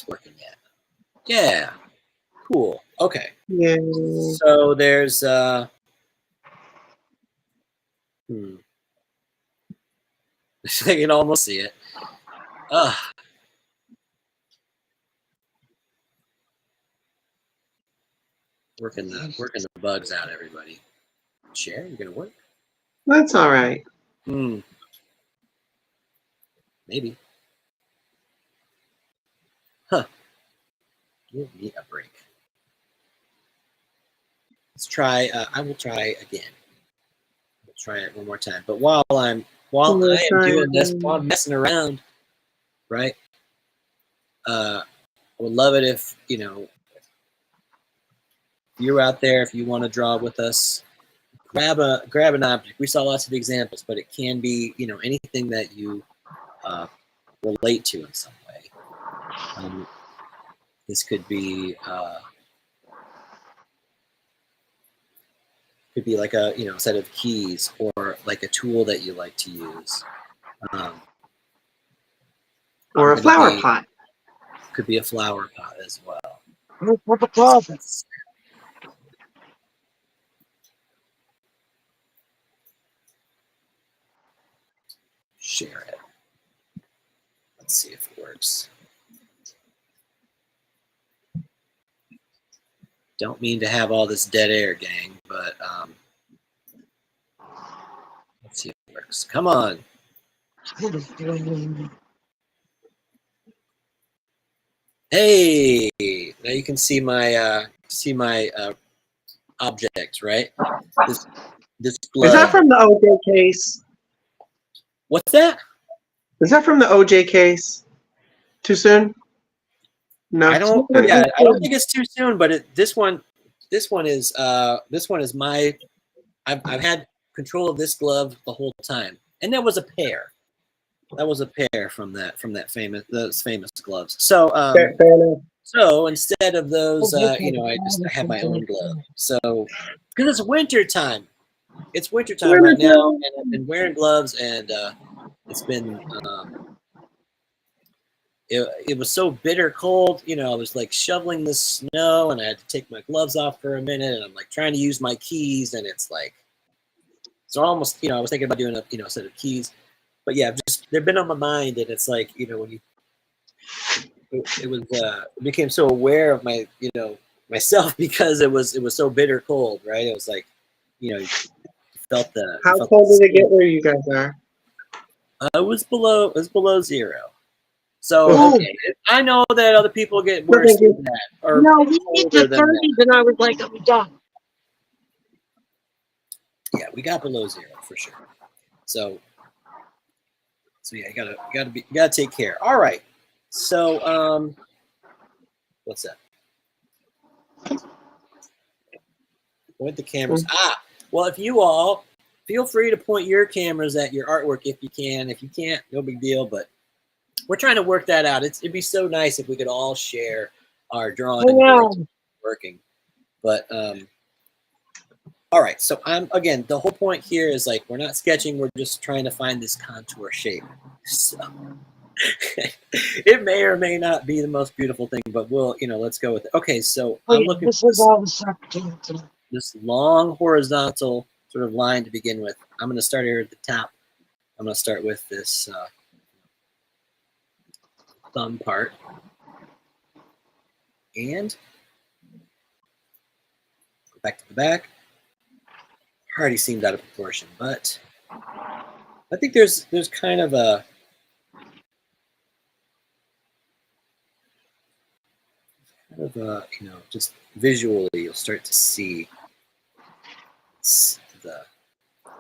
working yet. Yeah, cool. Okay. Yeah. So there's I can almost see it. Ugh. Working the bugs out, everybody. Share, you gonna work? That's all right. Maybe. Huh. Give me a break. Let's try. I will try again. We'll try it one more time. But while I am doing this, while I'm messing around, right? I would love it if you're out there, if you want to draw with us, grab an object. We saw lots of examples, but it can be anything that you relate to in some way. This could be like a set of keys, or like a tool that you like to use, Or a flower pot. Could be a flower pot as well. Share it. Let's see if it works. Don't mean to have all this dead air, gang, but let's see if it works. Come on. Hey, now you can see my object, right? This glove. Is that from the OJ case? What's that? Is that from the OJ case? Too soon? No. I don't think it's too soon, but this one is my. I've had control of this glove the whole time, and that was a pair. That was a pair from those famous gloves. So so instead of those, I have my own glove. So because it's winter time. It's winter time right now, and I've been wearing gloves, and it's been it was so bitter cold. I was like shoveling the snow, and I had to take my gloves off for a minute, and I'm like trying to use my keys, and it's like almost I was thinking about doing a set of keys, but yeah, they've been on my mind, and it's like when you became so aware of my myself, because it was so bitter cold, right? It was like you felt the. How cold did it get where you guys are? It was below zero. So okay, I know that other people get worse than that. Or no, we hit the 30s, and I was like, I'm done. Yeah, we got below zero for sure. So yeah, you gotta take care. All right. So what's that? Point the cameras. Well, if you all feel free to point your cameras at your artwork if you can. If you can't, no big deal. But we're trying to work that out. It'd be so nice if we could all share our drawing working. But all right. So again, the whole point here is like we're not sketching. We're just trying to find this contour shape. So it may or may not be the most beautiful thing, but we'll let's go with it. Okay. So I'm looking for this long horizontal sort of line to begin with. I'm going to start here at the top. I'm going to start with this thumb part, and go back to the back. Already seemed out of proportion, but I think there's kind of a just visually you'll start to see the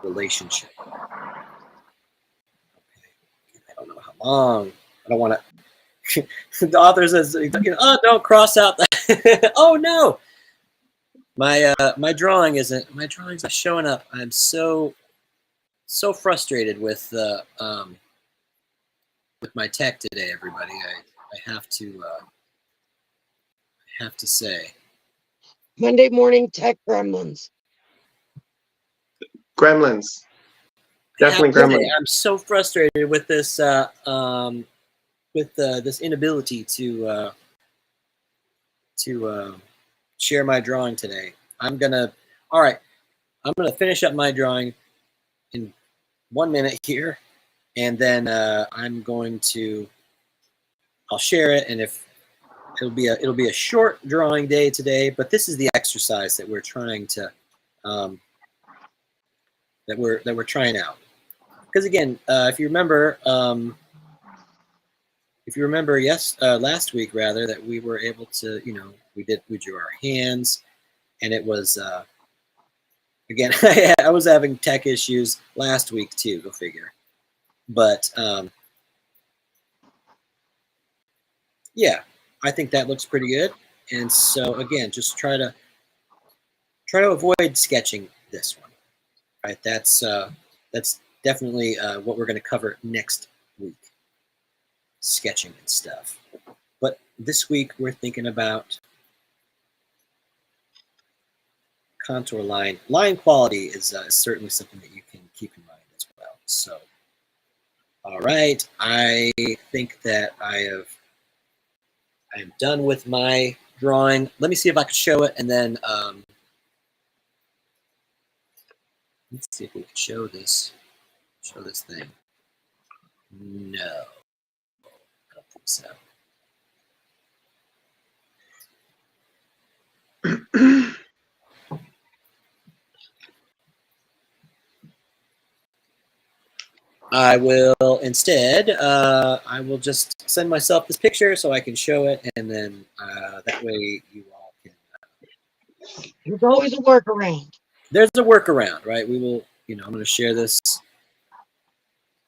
relationship. Okay. I don't know how long. I don't want to. The author says, "Oh, don't cross out that." Oh no, my drawing's not showing up. I'm so frustrated with my tech today, everybody. I have to say. Monday morning tech gremlins. Gremlins. Definitely I have to say, Gremlins. I'm so frustrated with this this inability to share my drawing today. I'm gonna finish up my drawing in 1 minute here, and then I'll share it, and if it'll be a short drawing day today, but this is the exercise that we're trying to that we're trying out. Because again, if you remember, last week rather, that we were able to, we drew our hands, and it was again, I was having tech issues last week too. Go figure. But yeah, I think that looks pretty good. And so again, just try to avoid sketching this one. Right? That's definitely what we're going to cover next week. Sketching and stuff. But this week we're thinking about contour line. Line quality is certainly something that you can keep in mind as well. So, all right, I think that I am done with my drawing. Let me see if I can show it, and then let's see if we can show this thing. No, I don't think so. I will instead, I will just send myself this picture so I can show it, and then that way you all can. There's always a workaround. There's a workaround, right? We will, I'm going to share this.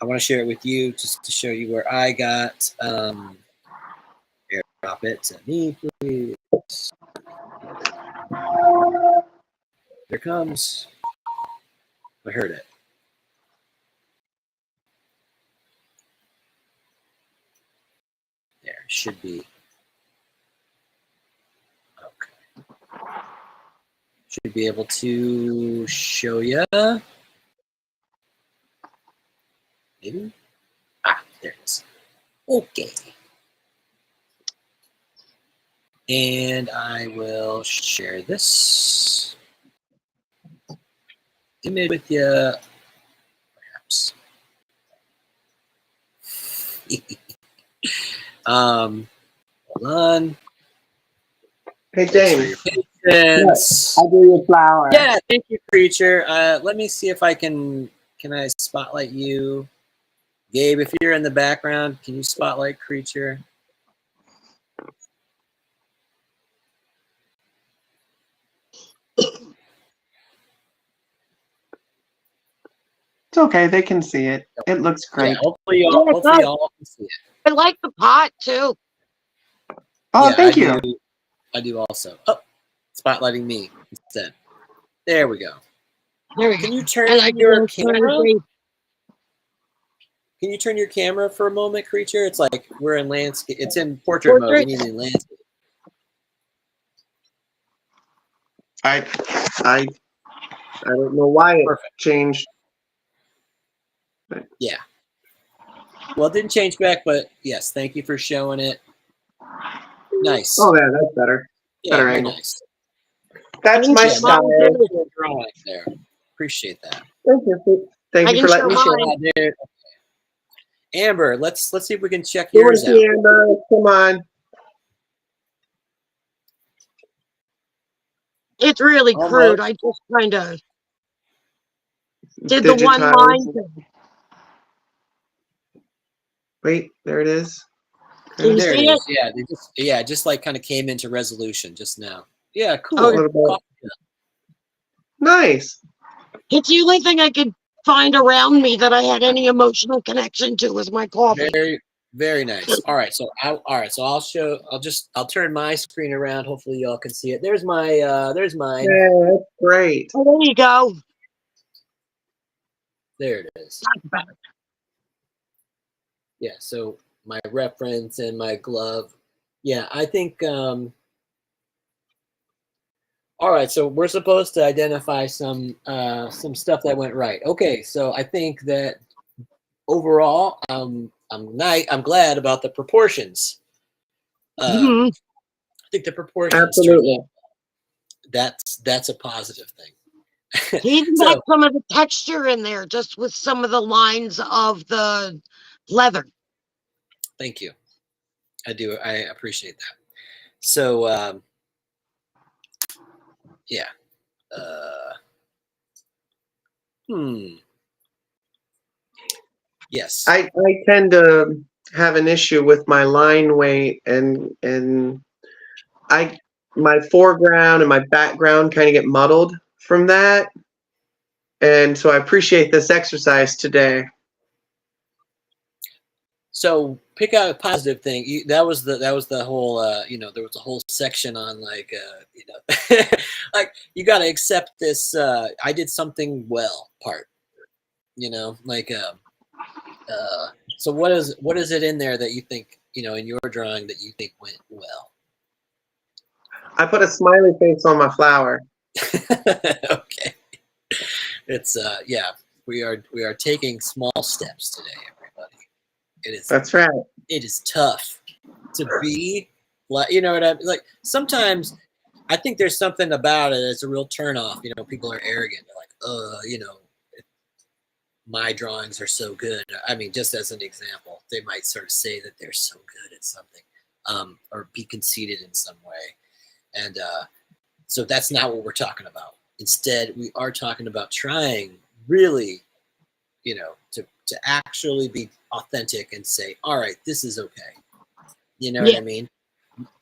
I want to share it with you just to show you where I got. Airdrop it to me, please. Here comes. I heard it. There should be. Okay. Should be able to show you. Maybe. There it is. Okay. And I will share this image with you, perhaps. Hold on. Hey, James. Patience. I'll do your flower. Yeah, thank you, Creature. Let me see if I can I spotlight you? Gabe, if you're in the background, can you spotlight Creature? It's okay. They can see it. It looks great. Yeah, hopefully y'all can see it. I like the pot too. Oh, Yeah, thank you. I do also. Oh, spotlighting me instead. There we go. There we Can go. you turn I like your the camera? face. Can you turn your camera for a moment, Creature? It's like we're in landscape. It's in portrait mode. You need to be in landscape. I don't know why it changed. Yeah. Well, it didn't change back, but yes, thank you for showing it. Nice. Oh yeah, that's better. Yeah, better very angle. nice. That's my style. Good drawing there. Appreciate that. Thank you. Thank you for letting me share. mine. Dude. Amber, let's see if we can check Go yours and out. see Amber. Come on. It's really Almost. crude. I just kind of did the one Digitize. line thing. Wait, there it is. Can you There see it it? is. Yeah, it just like kind of came into resolution just now. Yeah, cool. Oh, A little bit. Nice. it's the only thing I could find around me that I had any emotional connection to was my coffee. Very, very nice. All right, so I'll turn my screen around. Hopefully y'all can see it. There's mine. Yeah, that's great. Oh, there you go. There it is. That's better. Yeah, so my reference and my glove. Yeah, I think. All right, so we're supposed to identify some stuff that went right. Okay, so I think that overall, I'm glad about the proportions. Mhm. I think the proportions turned Absolutely. out. That's a positive thing. He even got So some of the texture in there, just with some of the lines of the leather. thank you. I appreciate that. So yeah. Yes. I tend to have an issue with my line weight and I my foreground and my background kind of get muddled from that. And so I appreciate this exercise today. So pick out a positive thing. That was the whole there was a whole section on like like you got to accept this I did something well part. Like so what is it in there that you think, in your drawing that you think went well? I put a smiley face on my flower. Okay. It's yeah, we are taking small steps today, everybody. That's right. It is tough to be like, what I mean? Like sometimes I think there's something about it that's a real turnoff. People are arrogant. They're like, my drawings are so good. I mean, just as an example, they might sort of say that they're so good at something, or be conceited in some way. And so that's not what we're talking about. Instead, we are talking about trying really, to actually be authentic and say, all right, this is okay. You know what I mean?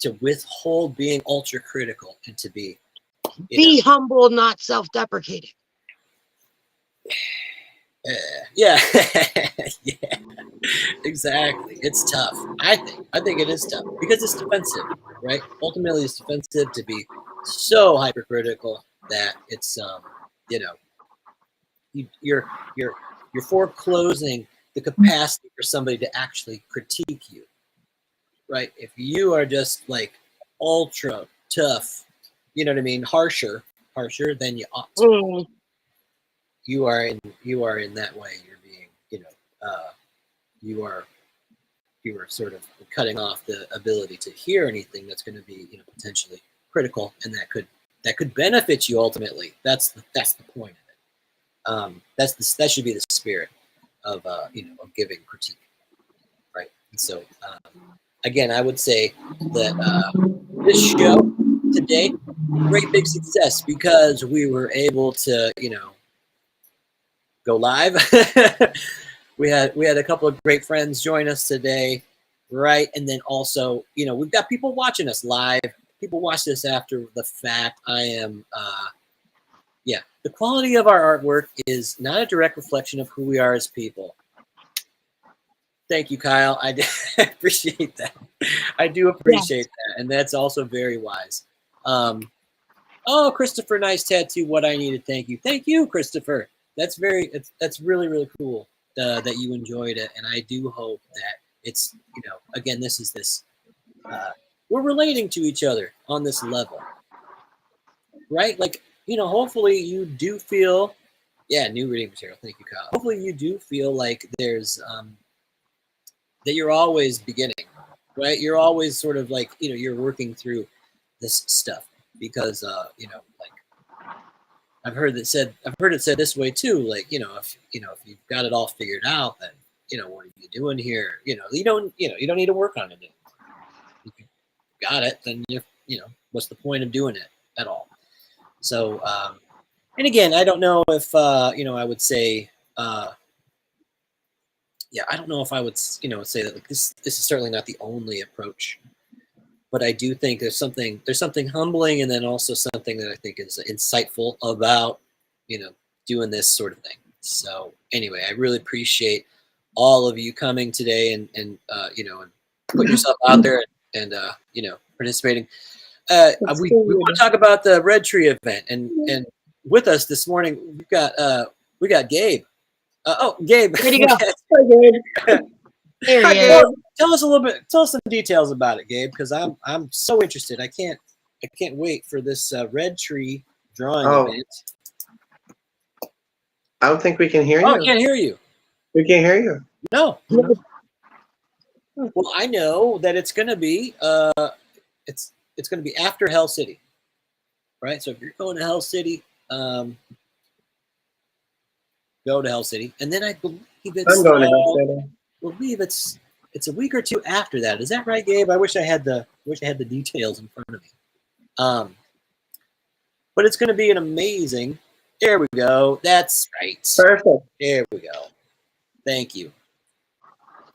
To withhold being ultra critical and to be, Be humble, not self-deprecating. yeah, yeah, exactly. It's tough. I think it is tough because it's defensive, right? Ultimately, it's defensive to be so hypercritical that it's, you're foreclosing the capacity for somebody to actually critique you, right? If you are just like ultra tough, you know what I mean, harsher than you ought to. Mm. You are in that way. You're being, you are sort of cutting off the ability to hear anything that's going to be, potentially critical, and that could benefit you ultimately. That's the point of it. That should be the spirit of of giving critique, right? And so again, I would say that this show today, great big success because we were able to, go live. we had a couple of great friends join us today, right? And then also, we've got people watching us live. People watch this after the fact. I am, the quality of our artwork is not a direct reflection of who we are as people. Thank you, Kyle. I appreciate that. I do appreciate that, and that's also very wise. Oh, Christopher, nice tattoo. What I needed. Thank you, Christopher. That's really, really cool that you enjoyed it, and I do hope that it's, again, we're relating to each other on this level, right? Like, hopefully you do feel, new reading material. Thank you, Kyle. Hopefully you do feel like there's that you're always beginning, right? You're always sort of like, you're working through this stuff because, like I've heard it said this way too. Like, if you've got it all figured out, then, what are you doing here? You don't need to work on it anymore. If you got it, then what's the point of doing it at all? So, and again, I don't know if, I would say, I don't know if I would, say that like this is certainly not the only approach, but I do think there's something humbling and then also something that I think is insightful about, doing this sort of thing. So anyway, I really appreciate all of you coming today and putting yourself out there and participating. We want to talk about the Red Tree event and with us this morning we got Gabe. Gabe. Ready to go. Hi, Gabe. Period. Well, tell us a little bit. Tell us some details about it, Gabe, because I'm so interested. I can't wait for this Red Tree drawing Oh. event. I don't think we can hear Oh, I you. can't hear you. We can't hear you. No. Well, I know that it's going to be it's going to be after Hell City, right? So if you're going to Hell City, go to Hell City, and then I believe it's I'm going to Hell City. I believe it's a week or two after that. Is that right, Gabe? I wish I had the details in front of me. But it's going to be an amazing. There we go. That's right. Perfect. There we go. Thank you.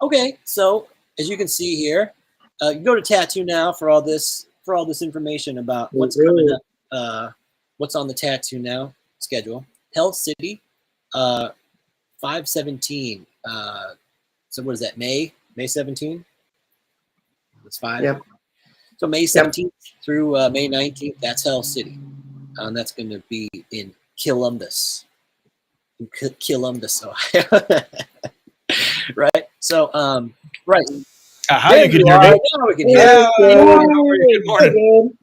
Okay, so as you can see here, you go to Tattoo Now for all this information about what's coming up, what's on the Tattoo Now schedule. Hell City, 5/17. So what is that? May 17. That's 5. Yep. So May 17th through May 19th. That's Hell City, and that's going to be in Columbus, Ohio. Right. So, right. How you can hear me? Now we can hear Yeah, you. good morning.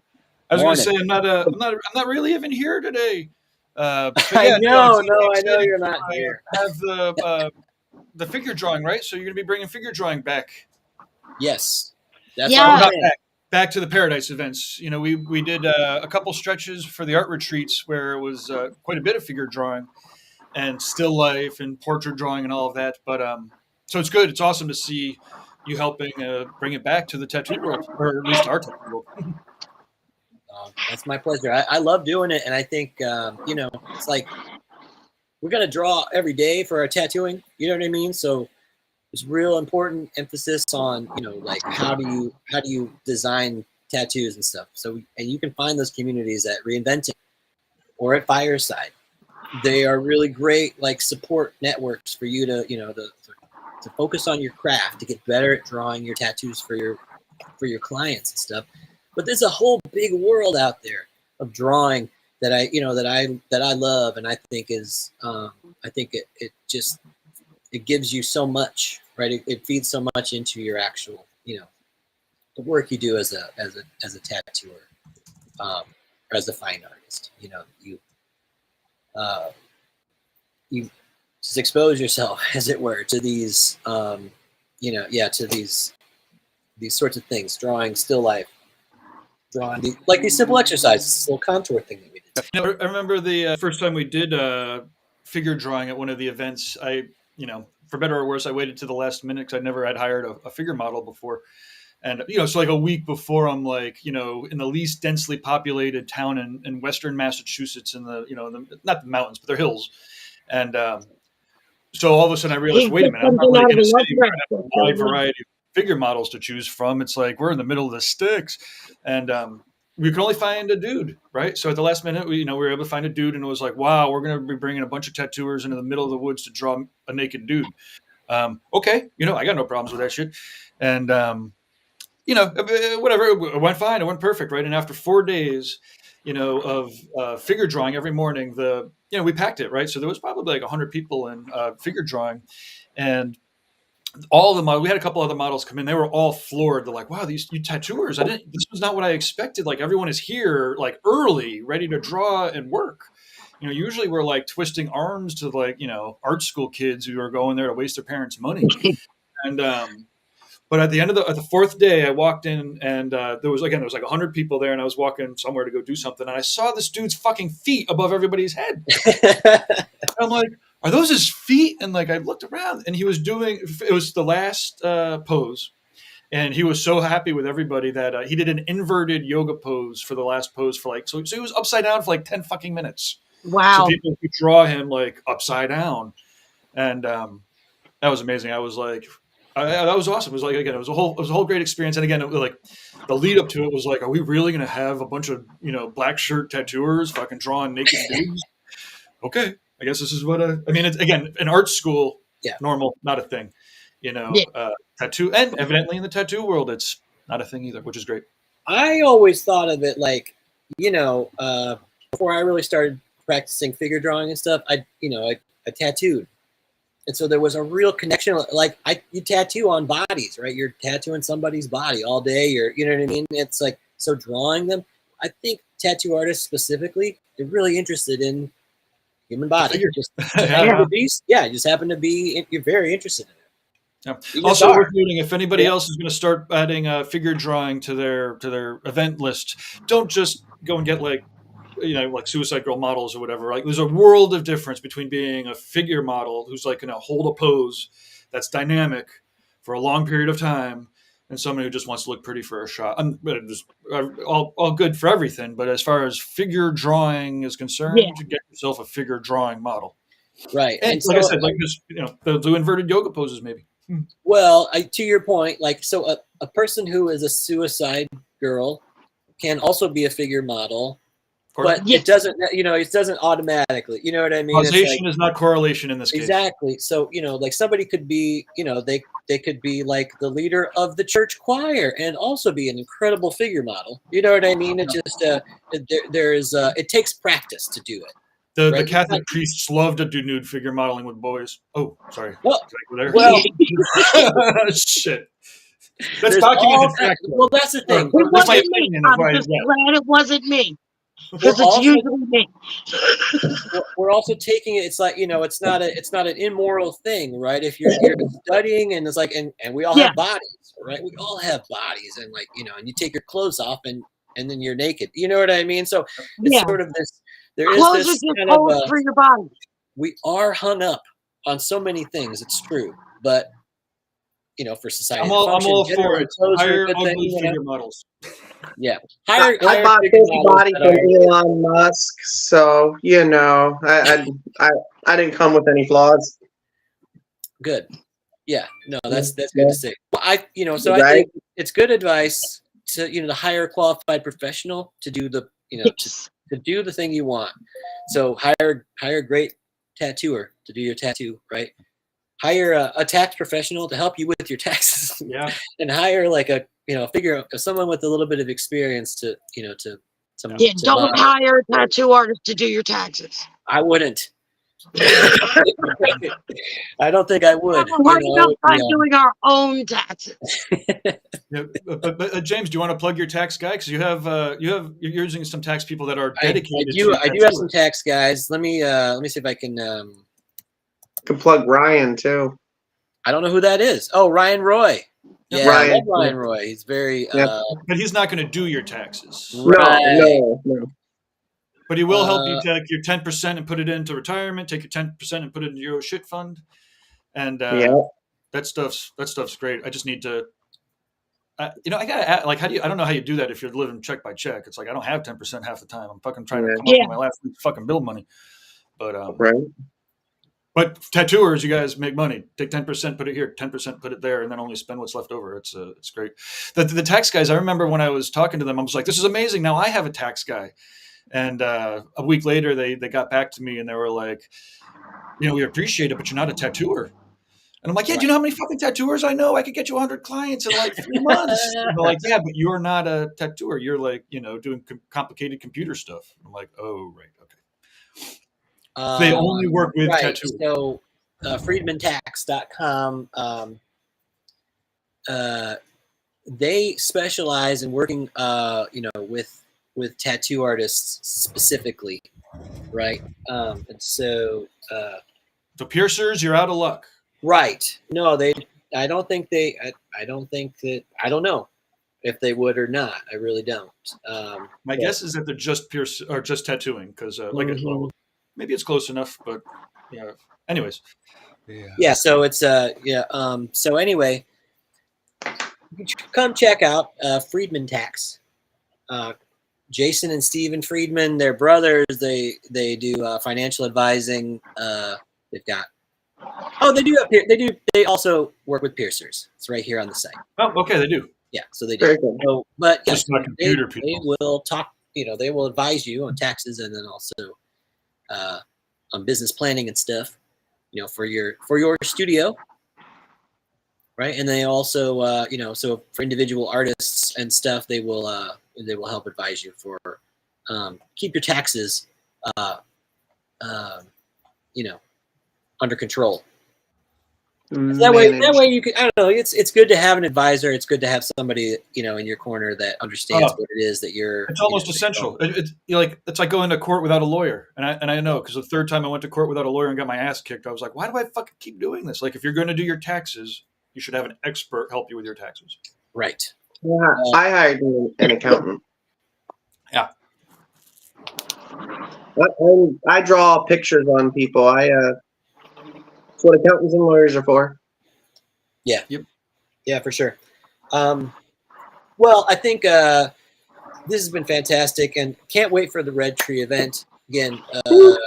I was going to Morning. say I'm not really even here today. But I yeah, know. it's No, I know exciting you're to, not here. Have the figure drawing, right? So you're going to be bringing figure drawing back. Yes. That's Yeah. our Well, not plan. back to the Paradise events. You know, we did a couple stretches for the art retreats where it was quite a bit of figure drawing and still life and portrait drawing and all of that. But so it's good. It's awesome to see you helping bring it back to the tattoo world, or at least our tattoo world. That's my pleasure. I love doing it, and I think it's like we're gonna draw every day for our tattooing. You know what I mean? So there's real important emphasis on like how do you design tattoos and stuff. So and you can find those communities at Reinventing or at Fireside. They are really great like support networks for you to to focus on your craft, to get better at drawing your tattoos for your clients and stuff. But there's a whole big world out there of drawing that I love, and I think is I think it gives you so much, right? It feeds so much into your actual the work you do as a tattooer, or as a fine artist. You just expose yourself, as it were, to these to these sorts of things, drawing still life, drawing like these simple exercises, this little contour thing that we did. I remember the first time we did figure drawing at one of the events. For better or worse, I waited to the last minute because I never had hired a figure model before. And, so like a week before, I'm like, in the least densely populated town in Western Massachusetts, in the, not the mountains, but they're hills. And so all of a sudden I realized, wait a minute, I'm not like in a city where I have a wide variety of figure models to choose from. It's like we're in the middle of the sticks. And we could only find a dude, right? So at the last minute, we were able to find a dude, and it was like, wow, we're going to be bringing a bunch of tattooers into the middle of the woods to draw a naked dude. Okay, I got no problems with that shit. And, whatever, it went fine. It went perfect, right? And after 4 days, of figure drawing every morning, we packed it, right? So there was probably like 100 people in figure drawing, and all of them. We had a couple other models come in. They were all floored. They're like, "Wow, you tattooers! This was not what I expected. Like everyone is here, like early, ready to draw and work. Usually we're like twisting arms to like art school kids who are going there to waste their parents' money, and." But at the end of the fourth day, I walked in, and there was like 100 people there, and I was walking somewhere to go do something, and I saw this dude's fucking feet above everybody's head. I'm like, are those his feet? And like I looked around, and he was doing. It was the last pose, and he was so happy with everybody that he did an inverted yoga pose for the last pose for like so he was upside down for like 10 fucking minutes. Wow. So people could draw him like upside down, and that was amazing. I was like. That was awesome. It was like, again, it was a whole great experience. And again, it was like the lead up to it was like, are we really going to have a bunch of, black shirt tattooers fucking drawing naked dudes? Okay. I guess this is what it's again, in art school, normal, not a thing, tattoo. And evidently in the tattoo world, it's not a thing either, which is great. I always thought of it like, before I really started practicing figure drawing and stuff, I tattooed. And so there was a real connection. Like you tattoo on bodies, right? You're tattooing somebody's body all day. You know what I mean? It's like, so drawing them. I think tattoo artists specifically, they're really interested in human body. Just happen to be, just happen to be. You're very interested in it. Yeah. Also worth noting, if anybody else is going to start adding figure drawing to their event list, don't just go and get like Suicide Girl models or whatever. Like, there's a world of difference between being a figure model who's like going to hold a pose that's dynamic for a long period of time, and someone who just wants to look pretty for a shot. All good for everything, but as far as figure drawing is concerned, you get yourself a figure drawing model. Right. And like I said, like just they'll do inverted yoga poses maybe. Well, to your point, like, so a person who is a suicide girl can also be a figure model. But it doesn't, it doesn't automatically, you know what I mean? Causation is not correlation in this case. Exactly. So, like somebody could be, they could be like the leader of the church choir and also be an incredible figure model. You know what I mean? It just, it takes practice to do it. The Catholic priests love to do nude figure modeling with boys. Oh, sorry. Well, shit. That's documented fact. Well, that's the thing. It wasn't me. I'm just glad it wasn't me. Because it's usually me. We're also taking it. It's like, it's not an immoral thing, right? If you're studying, and it's like, and we all have bodies, right? We all have bodies, and like, and you take your clothes off, and then you're naked. You know what I mean? So it's sort of this. There clothes is this kind of for your body. We are hung up on so many things. It's true, but for society, I'm all for it. Hire ugly figure models. Yeah, I bought this body from Elon Musk, so I didn't come with any flaws. Good. Yeah, no, that's good to say. Well, I think it's good advice to hire a qualified professional to do the to do the thing you want. So hire a great tattooer to do your tattoo, right? Hire a tax professional to help you with your taxes. Yeah. And hire like someone with a little bit of experience to don't hire a tattoo artist to do your taxes. I wouldn't. I don't think I would. We're doing our own taxes. But James, do you want to plug your tax guy? Because you're using some tax people that are dedicated. I do have some tax guys. Let me see if I can. Can plug Ryan too. I don't know who that is. Oh, Ryan Roy. Yeah, Ryan. I love Ryan Roy. He's very. But he's not going to do your taxes. Right. No. But he will help you take your 10% and put it into retirement. Take your 10% and put it into your shit fund. And that stuff's great. I just need to. I gotta like. How do you? I don't know how you do that if you're living check by check. It's like I don't have 10% half the time. I'm fucking trying to come up with my last week's fucking bill money. But right. But tattooers, you guys make money. Take 10%, put it here, 10%, put it there, and then only spend what's left over. It's great. The tax guys, I remember when I was talking to them, I was like, this is amazing. Now I have a tax guy. And a week later, they got back to me and they were like, we appreciate it, but you're not a tattooer. And I'm like, do you know how many fucking tattooers I know? I could get you 100 clients in like 3 months. And they're like, yeah, but you're not a tattooer. You're like, doing complicated computer stuff. I'm like, oh, right. Okay. They only work with tattooers. So freedmantax.com, they specialize in working, with tattoo artists specifically, right? And so piercers, you're out of luck. Right. No, I don't know if they would or not. I really don't. My guess is that they're just just tattooing because maybe it's close enough, but anyways. Yeah. So it's so anyway, come check out Friedman Tax. Jason and Steven Friedman, they're brothers. They do financial advising. They've got. Oh, they do. They also work with piercers. It's right here on the site. Oh, okay, they do. Yeah, so they do. So, but just not computer people. They will talk. They will advise you on taxes and then also on business planning and stuff. For your studio, right? And they also, so for individual artists and stuff, they will help advise you for keep your taxes, under control. That manage. way you can. I don't know. It's good to have an advisor. It's good to have somebody in your corner that understands Oh, what it is that you're. it's almost essential. It's like going to court without a lawyer, and I know because the third time I went to court without a lawyer and got my ass kicked, I was like, why do I fucking keep doing this? Like, if you're going to do your taxes, you should have an expert help you with your taxes. Right. Yeah, I hired an accountant. Yeah. I draw pictures on people. That's what accountants and lawyers are for. Yeah. Yep. Yeah, for sure. Well, I think this has been fantastic, and can't wait for the Red Tree event again. You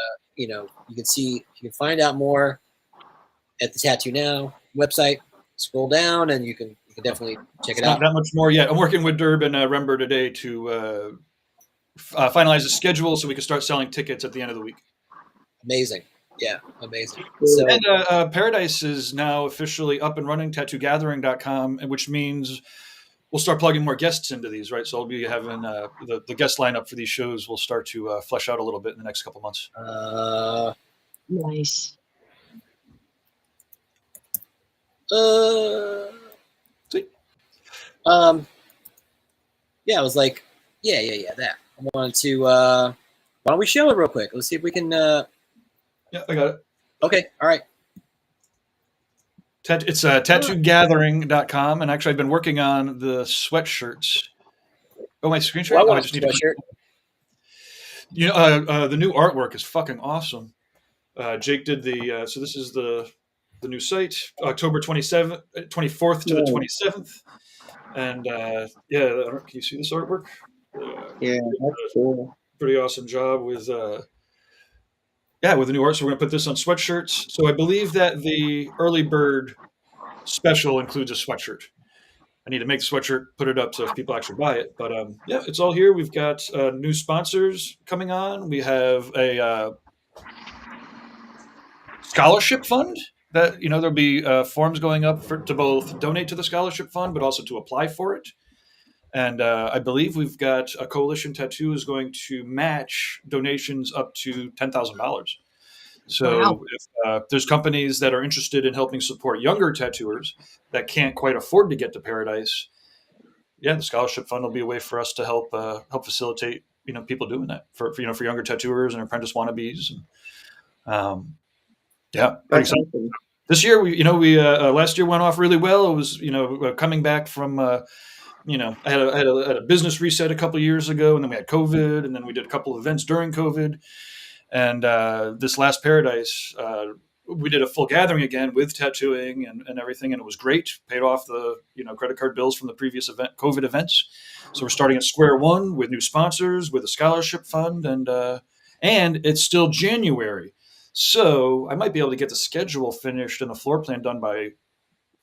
can find out more at the Tattoo Now website. Scroll down, and you can definitely check it Not out. that much more yet. I'm working with Durb and Rember today to finalize the schedule so we can start selling tickets at the end of the week. Amazing. Yeah, amazing. So, And Paradise is now officially up and running, tattoogathering.com, which means we'll start plugging more guests into these, right? So I'll be having the guest lineup for these shows will start to flesh out a little bit in the next couple months. Nice. Sweet. Yeah, I was like, yeah, that. I wanted to, why don't we show it real quick? Let's see if we can, Yeah, I got it. okay, all right. It's tattoogathering.com, and actually I've been working on the sweatshirts. Oh, my screen share? Well, I Oh, I want just a need to sweatshirt. the new artwork is fucking awesome. Jake did so this is the new site, October 24th to the 27th. And can you see this artwork? Yeah, that's cool. Pretty awesome job with the new art. So we're gonna put this on sweatshirts. So I believe that the early bird special includes a sweatshirt. I need to make the sweatshirt, put it up so if people actually buy it. But it's all here. We've got new sponsors coming on. We have a scholarship fund that there'll be forms going up to both donate to the scholarship fund, but also to apply for it. And I believe we've got a Coalition Tattoo is going to match donations up to $10,000. So Wow. if there's companies that are interested in helping support younger tattooers that can't quite afford to get to Paradise, the scholarship fund will be a way for us to help facilitate people doing that for younger tattooers and apprentice wannabes. And pretty exciting. Awesome. This year we last year went off really well. It was coming back from I had a business reset a couple of years ago, and then we had COVID, and then we did a couple of events during COVID. And this last Paradise, we did a full gathering again with tattooing and everything, and it was great. Paid off the credit card bills from the previous COVID events. So we're starting at square one with new sponsors, with a scholarship fund, and it's still January, so I might be able to get the schedule finished and the floor plan done by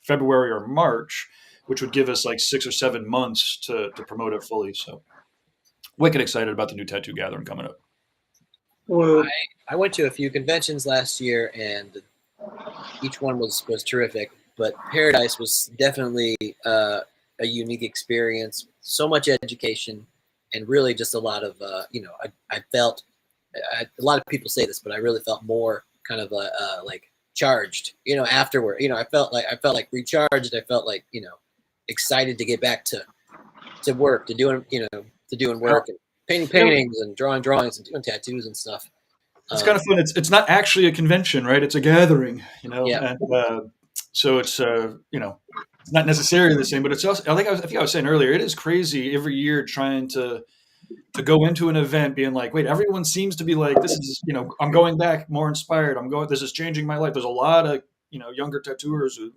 February or March, which would give us like 6 or 7 months to promote it fully. So wicked excited about the new tattoo gathering coming up. Well, I went to a few conventions last year, and each one was terrific. But Paradise was definitely a unique experience. So much education, and really just a lot of I felt a lot of people say this, but I really felt more kind of like charged. Afterward, I felt like recharged. I felt like excited to get back to work, to doing work. And painting paintings and drawing drawings and doing tattoos and stuff. It's kind of fun. It's not actually a convention, right? It's a gathering, Yeah. and so it's it's not necessarily the same, but it's also I think I was saying earlier, it is crazy every year trying to go into an event being like, wait, everyone seems to be like, this is I'm going back more inspired. This is changing my life. There's a lot of younger tattooers who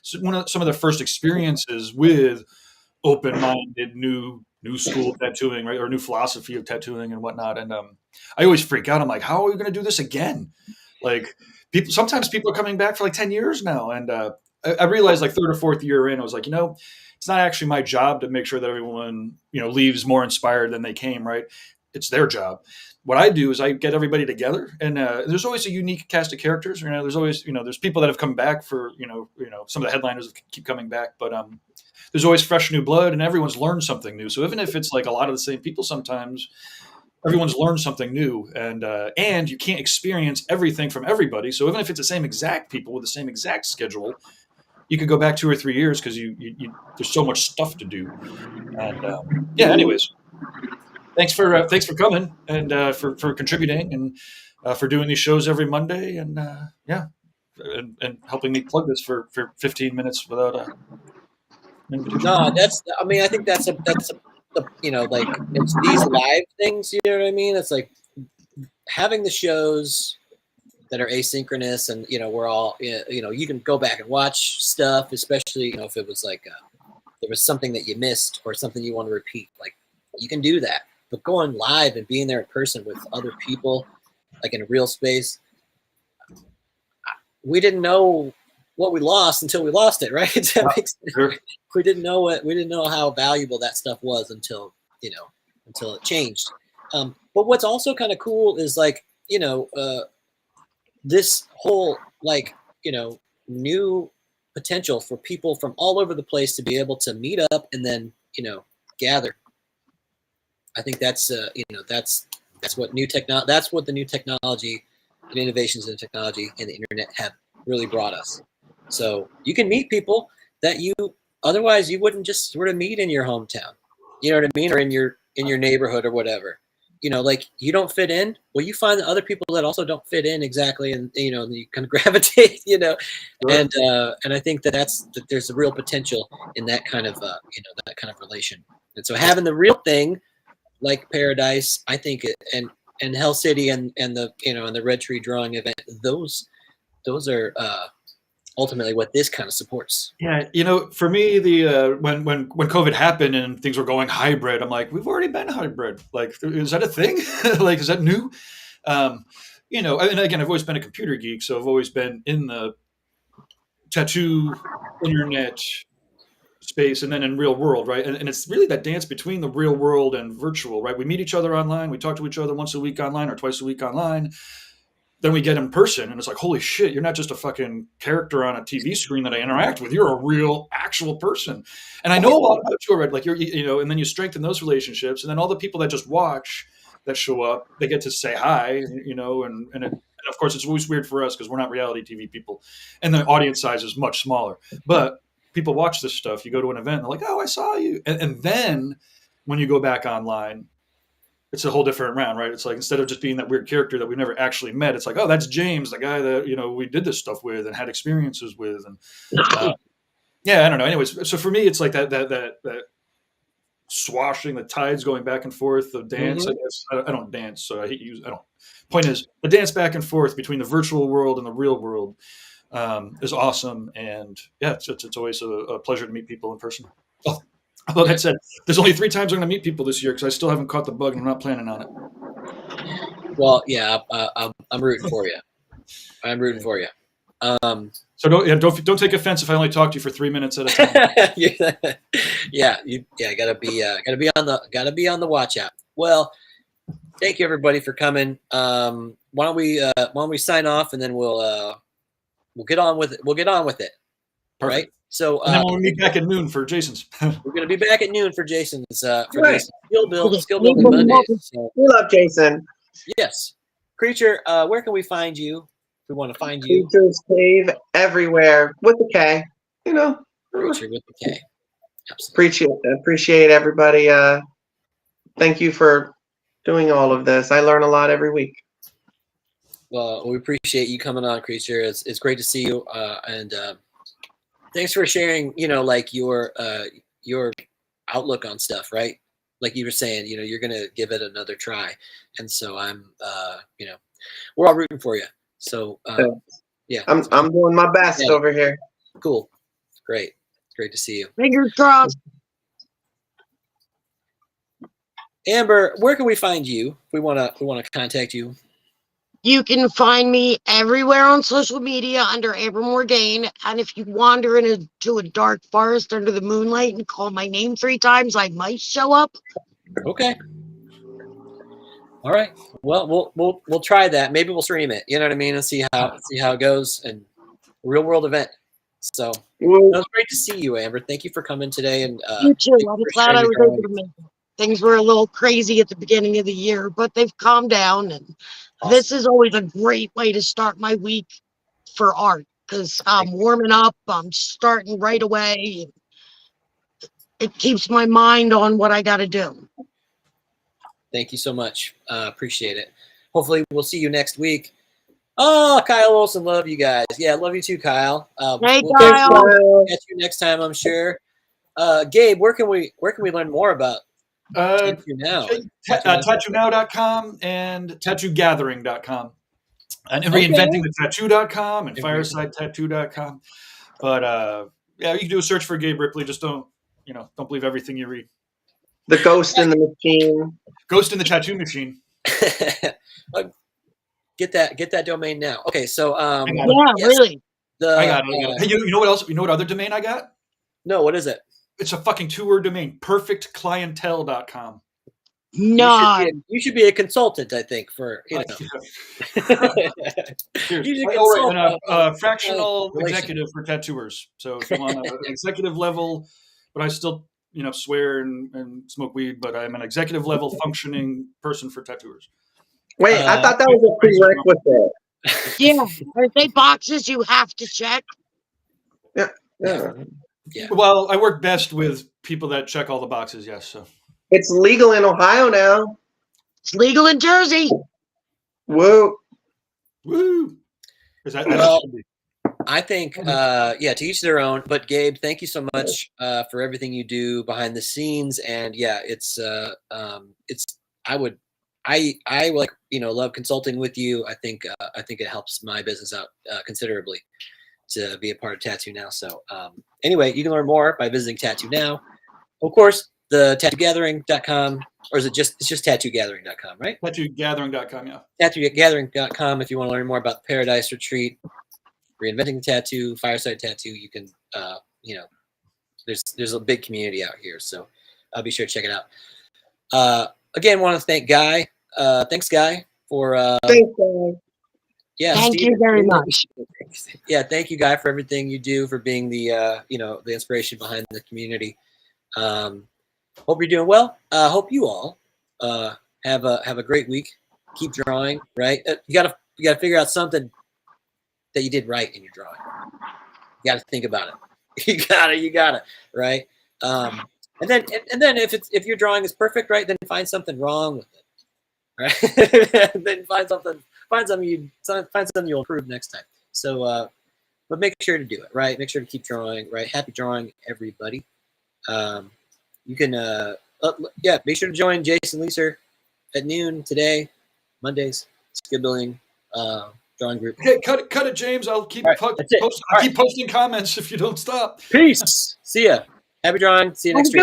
some of their first experiences with open-minded new school tattooing, right, or new philosophy of tattooing and whatnot. And I always freak out. I'm like, how are we going to do this again? Like sometimes people are coming back for like 10 years now. And I realized like third or fourth year in, I was like, it's not actually my job to make sure that everyone, leaves more inspired than they came, right? It's their job. What I do is I get everybody together, and there's always a unique cast of characters. There's always, there's people that have come back for, some of the headliners keep coming back, but there's always fresh new blood, and everyone's learned something new. So even if it's like a lot of the same people sometimes, everyone's learned something new, and you can't experience everything from everybody. So even if it's the same exact people with the same exact schedule, you could go back 2 or 3 years because you there's so much stuff to do. And yeah, anyways, thanks for coming and for contributing and for doing these shows every Monday and yeah, and helping me plug this for 15 minutes without an invitation. No, I mean, I think that's you know, like it's these live things. You know what I mean? It's like having the shows that are asynchronous, and you know, we're all, you know, you can go back and watch stuff, especially, you know, if it was like there was something that you missed or something you want to repeat, like you can do that. But going live and being there in person with other people, like in a real space, we didn't know what we lost until we lost it, right? That makes sense. Sure. We didn't know how valuable that stuff was until, you know, until it changed. But what's also kind of cool is like, you know, this whole, like, you know, new potential for people from all over the place to be able to meet up and then, you know, gather. I think that's you know, that's what that's what the new technology and innovations in technology and the internet have really brought us. So you can meet people that you otherwise you wouldn't just sort of meet in your hometown, you know what I mean, or in your neighborhood or whatever. You know, like you don't fit in. Well, you find other people that also don't fit in exactly, and you know, you kind of gravitate. You know, Sure. and I think that there's a real potential in that kind of you know, that kind of relation. And so having the real thing like Paradise, I think, and Hell City and the, you know, and the Red Tree Drawing event, those are ultimately what this kind of supports. Yeah, you know, for me, the when COVID happened and things were going hybrid, I'm like, we've already been hybrid. Like, is that a thing? Like, is that new? You know, and again, I've always been a computer geek, so I've always been in the tattoo internet space and then in real world, right? And it's really that dance between the real world and virtual, right? We meet each other online, we talk to each other once a week online or twice a week online. Then we get in person and it's like, holy shit, you're not just a fucking character on a TV screen that I interact with. You're a real actual person. And I know a lot about you already, like you're, you know, and then you strengthen those relationships. And then all the people that just watch that show up, they get to say hi, you know, and of course it's always weird for us because we're not reality TV people and the audience size is much smaller, but people watch this stuff. You go to an event and they're like, oh, I saw you. And then when you go back online, it's a whole different round, right? It's like, instead of just being that weird character that we never actually met, it's like, oh, that's James, the guy that, you know, we did this stuff with and had experiences with. And yeah, I don't know. Anyways, so for me, it's like that swashing, the tides going back and forth, the dance. I guess I don't dance, so I hate use. I don't. Point is, the dance back and forth between the virtual world and the real world is awesome. And yeah, it's always a pleasure to meet people in person. Oh. Although that said, there's only 3 times I'm going to meet people this year because I still haven't caught the bug and I'm not planning on it. Well, yeah, I'm rooting for you. I'm rooting for you. So don't take offense if I only talk to you for 3 minutes at a time. Yeah, gotta be on the watch out. Well, thank you everybody for coming. Why don't we sign off and then we'll get on with it. Perfect. Right. So and then we'll meet back at noon for Jason's. We're going to be back at noon for Jason's Right. skill building Mondays. So, We love Jason. yes, Creature. Where can we find you? If we want to find you, Creatures Cave everywhere with the K. You know, Creature with the K. Absolutely. appreciate everybody. Thank you for doing all of this. I learn a lot every week. Well, we appreciate you coming on, Creature. It's great to see you, and thanks for sharing. You know, like your outlook on stuff, right? Like you were saying, you know, you're gonna give it another try, and so I'm, you know, we're all rooting for you. So yeah, I'm doing my best over here. Cool, great to see you. Fingers crossed. Amber, where can we find you if we want to contact you? You can find me everywhere on social media under Amber Morgaine. And if you wander into a dark forest under the moonlight and call my name 3 times, I might show up. Okay. All right. Well, we'll try that. Maybe we'll stream it. You know what I mean? And see how it goes. And real world event. So it was great to see you, Amber. Thank you for coming today. And you too. I'm glad I was able to make it. Things were a little crazy at the beginning of the year, but they've calmed down. And this is always a great way to start my week for art because I'm warming up. I'm starting right away. It keeps my mind on what I got to do. Thank you so much. Appreciate it. Hopefully, we'll see you next week. Oh, Kyle Olson, love you guys. Yeah, love you too, Kyle. Hey, We'll Kyle. catch you next time, I'm sure. Gabe, where can we learn more about Tattoo Now? TattooNow.com and TattooGathering.com. And ReinventingTheTattoo.com and FiresideTattoo.com. But yeah, you can do a search for Gabe Ripley. Just don't believe everything you read. The Ghost in the Machine. Ghost in the Tattoo Machine. Get that domain now. Okay, so Really. I got it. Hey, you know what else? You know what other domain I got? No, what is it? It's a fucking 2-word domain. PerfectClientele.com. No. You should be a consultant, I think, for you know. Fractional executive for tattooers. So if you want an executive level, but I still swear and smoke weed, but I'm an executive level functioning person for tattooers. Wait, I thought that was a prerequisite. Yeah, are they boxes you have to check? Yeah. Well, I work best with people that check all the boxes. Yes, so it's legal in Ohio now. It's legal in Jersey. Woo! Woo! I think, to each their own. But Gabe, thank you so much for everything you do behind the scenes. And yeah, I like love consulting with you. I think it helps my business out considerably to be a part of Tattoo Now. So anyway, you can learn more by visiting Tattoo Now. Of course, the tattoogathering.com, or is it just tattoogathering.com, right? Tattoogathering.com, yeah. Tattoogathering.com if you want to learn more about the Paradise Retreat, Reinventing the Tattoo, Fireside Tattoo. You can there's a big community out here, so I'll be sure to check it out. Again, want to thank Guy. Thanks, Guy, for thanks, Guy. Yeah, thank you very much. Yeah, thank you, Guy, for everything you do, for being the the inspiration behind the community. Hope you're doing well. Hope you all have a great week. Keep drawing, right? You gotta figure out something that you did right in your drawing. You gotta think about it. You gotta, right? And then if your drawing is perfect, right, then find something wrong with it, right? Then find something you'll improve next time. So, but make sure to do it, right? Make sure to keep drawing, right? Happy drawing, everybody. You can, make sure to join Jason Leeser at noon today, Mondays, skill building, drawing group. Okay, cut it, James. I'll keep keep posting comments if you don't stop. Peace. See ya. Happy drawing. See you next week.